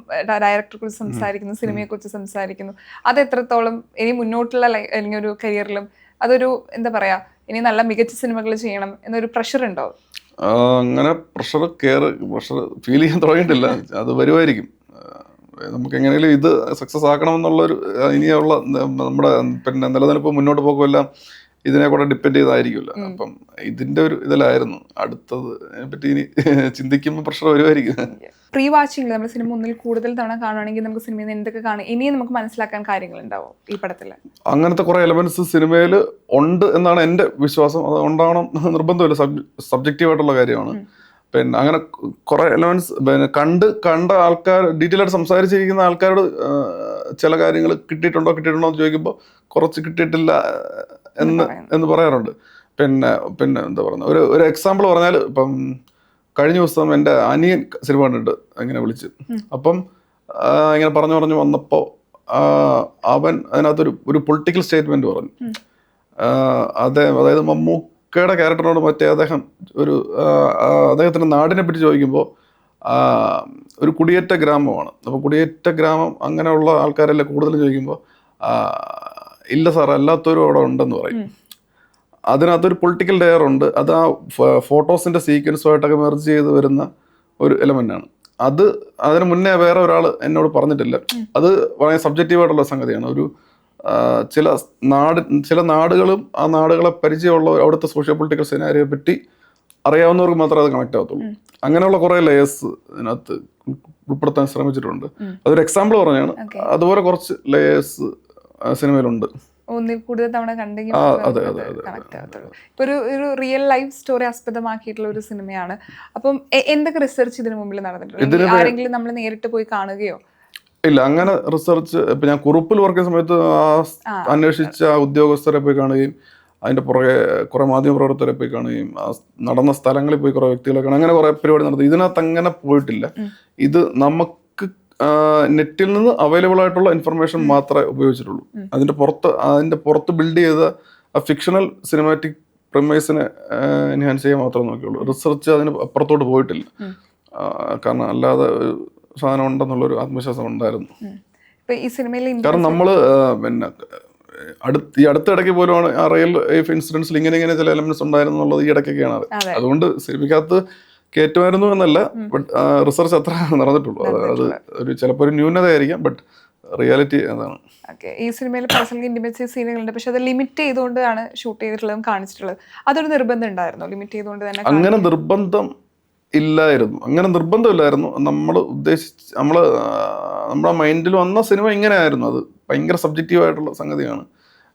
ഡയറക്ടറെ കുറിച്ച് സംസാരിക്കുന്നു, സിനിമയെ കുറിച്ച് സംസാരിക്കുന്നു. അത് എത്രത്തോളം ഇനി മുന്നോട്ടുള്ള അല്ലെങ്കിൽ ഒരു കരിയറിലും അതൊരു എന്താ പറയാ, ഇനി നല്ല മികച്ച സിനിമകൾ ചെയ്യണം എന്നൊരു പ്രഷർ ഉണ്ടോ? അങ്ങനെ പ്രഷർ ഫീൽ ചെയ്യാൻ തുടങ്ങിയിട്ടില്ല. അത് വരുമായിരിക്കും. നമുക്ക് എങ്ങനെയും ഇത് സക്സസ് ആക്കണമെന്നുള്ളൊരു ഇനിയുള്ള നമ്മുടെ പിന്നെ നിലനിൽപ്പ് മുന്നോട്ട് പോകുമെല്ലാം ഇതിനെ കൂടെ ഡിപ്പെൻഡ് ചെയ്തായിരിക്കുമല്ലോ. അപ്പം ഇതിന്റെ ഒരു ഇതിലായിരുന്നു. അടുത്തത് പറ്റി ഇനി ചിന്തിക്കുമ്പോൾ പ്രഷർ വരുമായിരിക്കും. പ്രീ വാച്ചിങ് നമ്മൾ സിനിമ ഒന്നിൽ കൂടുതൽ തവണ കാണുകയാണെങ്കിൽ നമുക്ക് സിനിമയിൽ എന്തൊക്കെ കാണാം, ഇനിയും നമുക്ക് മനസ്സിലാക്കാൻ കാര്യങ്ങൾ ഉണ്ടാവും ഈ പടത്തിൽ? അങ്ങനത്തെ കുറെ എലമെന്റ്സ് സിനിമയിൽ ഉണ്ട് എന്നാണ് എൻ്റെ വിശ്വാസം. അത് ഉണ്ടാവണം നിർബന്ധമില്ല, സബ്ജക്റ്റീവായിട്ടുള്ള കാര്യമാണ്. പിന്നെ അങ്ങനെ കുറെ എലമെന്റ്സ് പിന്നെ കണ്ട ആൾക്കാർ, ഡീറ്റെയിൽ ആയിട്ട് സംസാരിച്ചിരിക്കുന്ന ആൾക്കാരോട് ചില കാര്യങ്ങൾ കിട്ടിയിട്ടുണ്ടോ എന്ന് ചോദിക്കുമ്പോൾ കുറച്ച് കിട്ടിയിട്ടില്ല എന്ന് പറയാറുണ്ട്. പിന്നെ എന്താ പറയുന്നത്, ഒരു എക്സാമ്പിൾ പറഞ്ഞാൽ, ഇപ്പം കഴിഞ്ഞ ദിവസം എൻ്റെ അനിയൻ സിനിമ കണ്ടിട്ട് ഇങ്ങനെ വിളിച്ച്, അപ്പം ഇങ്ങനെ പറഞ്ഞു വന്നപ്പോൾ അവൻ അതിനകത്തൊരു പൊളിറ്റിക്കൽ സ്റ്റേറ്റ്മെന്റ് പറഞ്ഞു. അതായത് മമ്മൂക്കയുടെ ക്യാരക്ടറിനോട് അദ്ദേഹത്തിന്റെ നാടിനെ പറ്റി ചോദിക്കുമ്പോൾ ഒരു കുടിയേറ്റ ഗ്രാമമാണ്. അപ്പോൾ കുടിയേറ്റ ഗ്രാമം അങ്ങനെയുള്ള ആൾക്കാരെല്ലാം കൂടുതലും ചോദിക്കുമ്പോൾ ഇല്ല സാർ, അല്ലാത്തവരും അവിടെ ഉണ്ടെന്ന് പറയും. അതിനകത്തൊരു പൊളിറ്റിക്കൽ ലെയർ ഉണ്ട്. അത് ആ ഫോട്ടോസിന്റെ സീക്വൻസുമായിട്ടൊക്കെ മെർജ് ചെയ്ത് വരുന്ന ഒരു എലമെന്റാണ്. അതിന് മുന്നേ വേറെ ഒരാൾ എന്നോട് പറഞ്ഞിട്ടില്ല. അത് വളരെ സബ്ജക്റ്റീവായിട്ടുള്ള സംഗതിയാണ്. ചില നാടുകളും ആ നാടുകളെ പരിചയമുള്ള അവിടുത്തെ സോഷ്യോ പൊളിറ്റിക്കൽ സിനാരിയെ പറ്റി അറിയാവുന്നവർക്ക് മാത്രമേ അത് കണക്ട് ആകത്തുള്ളൂ. അങ്ങനെയുള്ള കുറെ ലേയേഴ്സ് ഇതിനകത്ത് ഉൾപ്പെടുത്താൻ ശ്രമിച്ചിട്ടുണ്ട്. അതൊരു എക്സാമ്പിൾ പറഞ്ഞാണ്. അതുപോലെ കുറച്ച് ലേയേഴ്സ് സിനിമയിലുണ്ട്. ഒന്നിൽ കൂടുതൽ തവണ കണ്ടെങ്കിൽ കണക്ട് ആകത്തുള്ളൂ. ഇപ്പൊ ഒരു റിയൽ ലൈഫ് സ്റ്റോറി ആസ്പദമാക്കിയിട്ടുള്ള ഒരു സിനിമയാണ്. അപ്പം എന്തൊക്കെ റിസർച്ച് ഇതിനു മുമ്പിൽ നടന്നിട്ടുണ്ട്? ആരെങ്കിലും നമ്മൾ നേരിട്ട് പോയി കാണുകയോ? ഇല്ല, അങ്ങനെ റിസർച്ച് ഇപ്പൊ ഞാൻ കുറുപ്പിൽ വർക്ക് ചെയ്യുന്ന സമയത്ത് അന്വേഷിച്ച ഉദ്യോഗസ്ഥരെ പോയി കാണുകയും അതിന്റെ പുറകെ കുറെ മാധ്യമപ്രവർത്തകരെ പോയി കാണുകയും നടന്ന സ്ഥലങ്ങളിൽ പോയി കുറെ വ്യക്തികളെ കാണും, അങ്ങനെ കുറെ പരിപാടി നടത്തി. ഇതിനകത്ത് അങ്ങനെ പോയിട്ടില്ല. ഇത് നമുക്ക് നെറ്റിൽ നിന്ന് അവൈലബിൾ ആയിട്ടുള്ള ഇൻഫർമേഷൻ മാത്രമേ ഉപയോഗിച്ചിട്ടുള്ളൂ. അതിന്റെ പുറത്ത് ബിൽഡ് ചെയ്ത ആ ഫിക്ഷണൽ സിനിമാറ്റിക് പ്രിമൈസിനെ എൻഹാൻസ് ചെയ്യാൻ മാത്രമേ നോക്കിയുള്ളൂ. റിസർച്ച് അതിന് അപ്പുറത്തോട്ട് പോയിട്ടില്ല. കാരണം അല്ലാതെ ഒരു സാധനം ഉണ്ടെന്നുള്ളൊരു ആത്മവിശ്വാസം ഉണ്ടായിരുന്നു. കാരണം നമ്മള് പിന്നെ ഈ അടുത്തിടയ്ക്ക് പോലുമാണ് ആ റിയൽ ലൈഫ് ഇൻസിഡൻസിൽ ഇങ്ങനെ ചില എലമെന്റ്സ് ഉണ്ടായിരുന്നു എന്നുള്ളത് ഈ ഇടയ്ക്കൊക്കെയാണ്. അതുകൊണ്ട് സിനിമയ്ക്കകത്ത് കയറ്റുമായിരുന്നു എന്നല്ല, ബട്ട് റിസർച്ച് അത്ര നടന്നിട്ടുള്ളൂ. അത് ചിലപ്പോൾ ഒരു ന്യൂനതയായിരിക്കാം. ബട്ട് റിയാലിറ്റി അതാണ്. ഓക്കെ, ഈ സിനിമയിൽ പേഴ്സണൽ ഇന്റിമസി സീനുകളുണ്ട്, പക്ഷെ അത് ലിമിറ്റ് ചെയ്തുകൊണ്ടാണ് ഷൂട്ട് ചെയ്തിട്ടുള്ളതും കാണിച്ചിട്ടുള്ളത്. അതൊരു നിർബന്ധം ഉണ്ടായിരുന്നോ, ലിമിറ്റ് ചെയ്തുകൊണ്ട് തന്നെ? അങ്ങനെ നിർബന്ധം ഇല്ലായിരുന്നു, അങ്ങനെ നിർബന്ധമില്ലായിരുന്നു. നമ്മൾ ഉദ്ദേശിച്ച് നമ്മുടെ മൈൻഡിൽ വന്ന സിനിമ ഇങ്ങനെ ആയിരുന്നു. അത് ഭയങ്കര സബ്ജക്റ്റീവായിട്ടുള്ള സംഗതിയാണ്.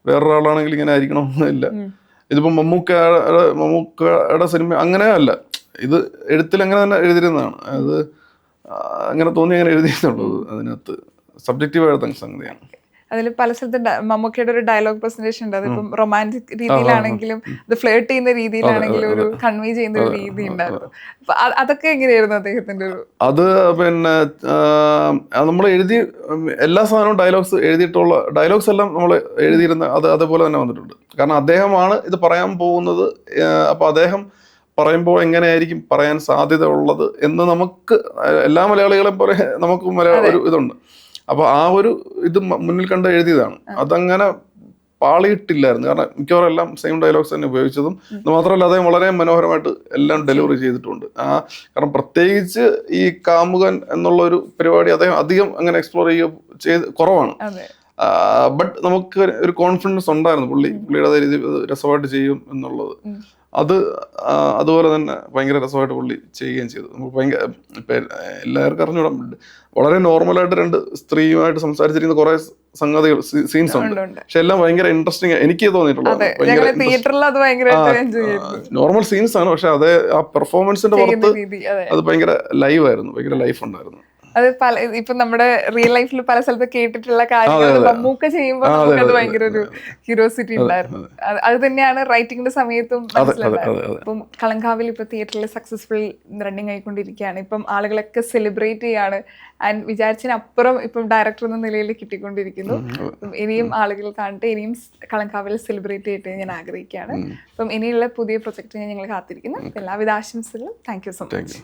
വേറൊരാളാണെങ്കിൽ ഇങ്ങനെ ആയിരിക്കണമെന്നില്ല. ഇതിപ്പോൾ മമ്മൂക്കയുടെ സിനിമ അങ്ങനെ അല്ല, ഇത് എഴുത്തിൽ അങ്ങനെ തന്നെ എഴുതിയിരുന്നതാണ്. അത് അങ്ങനെ തോന്നി അങ്ങനെ എഴുതിയെന്നുള്ളത് അതിനകത്ത് സബ്ജക്റ്റീവായിട്ടുള്ള സംഗതിയാണ്. അതിൽ പല സ്ഥലത്തും മമ്മൂക്കയുടെ ഒരു ഡയലോഗ് പ്രസന്റേഷൻ ഉണ്ട്. അതിപ്പം റൊമാൻറ്റിക് രീതിയിലാണെങ്കിലും അത് ഫ്ലേർട്ട് ചെയ്യുന്ന രീതിയിലാണെങ്കിലും ഒരു കൺവേ ചെയ്യുന്ന ഒരു രീതി ഉണ്ടായിരുന്നു. അപ്പൊ അതൊക്കെ എങ്ങനെയായിരുന്നു അദ്ദേഹത്തിന്റെ ഒരു? അത് പിന്നെ നമ്മൾ എഴുതി എല്ലാ സാധനവും ഡയലോഗ്സ് എഴുതിയിട്ടുള്ള ഡയലോഗ്സ് എല്ലാം നമ്മൾ എഴുതിയിരുന്ന അതേപോലെ തന്നെ വന്നിട്ടുണ്ട്. കാരണം അദ്ദേഹമാണ് ഇത് പറയാൻ പോകുന്നത്. അപ്പൊ അദ്ദേഹം പറയുമ്പോൾ എങ്ങനെയായിരിക്കും പറയാൻ സാധ്യത ഉള്ളത് എന്ന് നമുക്ക് എല്ലാ മലയാളികളെ പോലെ നമുക്ക് ഒരു ഇതുണ്ട്. അപ്പോൾ ആ ഒരു ഇത് മുന്നിൽ കണ്ട് എഴുതിയതാണ്. അതങ്ങനെ പാളിയിട്ടില്ലായിരുന്നു. കാരണം മിക്കവാറും എല്ലാം സെയിം ഡയലോഗ്സ് തന്നെ ഉപയോഗിച്ചതും. അത് മാത്രമല്ല അദ്ദേഹം വളരെ മനോഹരമായിട്ട് എല്ലാം ഡെലിവറി ചെയ്തിട്ടുണ്ട്. കാരണം പ്രത്യേകിച്ച് ഈ കാമുകൻ എന്നുള്ള ഒരു പരിപാടി അദ്ദേഹം അധികം അങ്ങനെ എക്സ്പ്ലോർ ചെയ്ത് കുറവാണ്. ബട്ട് നമുക്ക് ഒരു കോൺഫിഡൻസ് ഉണ്ടായിരുന്നു പുള്ളിയുടെ അതേ രീതി രസമായിട്ട് ചെയ്യും എന്നുള്ളത്. അതുപോലെ തന്നെ ഭയങ്കര രസമായിട്ട് പുള്ളി ചെയ്യുകയും ചെയ്തു. നമുക്ക് ഭയങ്കര ഇപ്പം എല്ലാവർക്കും അറിഞ്ഞൂടാ, വളരെ നോർമലായിട്ട് രണ്ട് സ്ത്രീയുമായിട്ട് സംസാരിച്ചിരിക്കുന്ന കുറെ സംഗതികൾ സീൻസ് ഉണ്ട്. പക്ഷെ എല്ലാം ഭയങ്കര ഇൻട്രസ്റ്റിംഗ് എനിക്ക് തോന്നിയിട്ടുള്ളത്. നോർമൽ സീൻസ് ആണ്, പക്ഷെ അതേ ആ പെർഫോമൻസിന്റെ പുറത്ത് അത് ഭയങ്കര ലൈവ് ആയിരുന്നു, ഭയങ്കര ലൈഫ് ഉണ്ടായിരുന്നു. അത് ഇപ്പൊ നമ്മുടെ റിയൽ ലൈഫിൽ പല സ്ഥലത്ത് കേട്ടിട്ടുള്ള കാര്യങ്ങൾ മമ്മൂക്ക ചെയ്യുമ്പോൾ നമുക്കത് ഭയങ്കര ഒരു ക്യൂരിയോസിറ്റി ഉണ്ടായിരുന്നു. അത് തന്നെയാണ് റൈറ്റിംഗിന്റെ സമയത്തും മനസ്സിലായത്. ഇപ്പം കളങ്കാവിൽ ഇപ്പൊ തിയേറ്ററിൽ സക്സസ്ഫുൾ റണ്ണിങ് ആയിക്കൊണ്ടിരിക്കുകയാണ്. ഇപ്പം ആളുകളൊക്കെ സെലിബ്രേറ്റ് ചെയ്യാണ്. ആൻഡ് വിചാരിച്ചതിനപ്പുറം ഇപ്പം ഡയറക്ടർ എന്ന നിലയിൽ കിട്ടിക്കൊണ്ടിരിക്കുന്നു. ഇനിയും ആളുകൾ കാണട്ടെ, ഇനിയും കളങ്കാവിൽ സെലിബ്രേറ്റ് ചെയ്യട്ടെ ഞാൻ ആഗ്രഹിക്കുകയാണ്. അപ്പം ഇനിയുള്ള പുതിയ പ്രൊജക്റ്റ് ഞങ്ങൾ കാത്തിരിക്കുന്നു. എല്ലാവിധ ആശംസകളും. Thank you so much.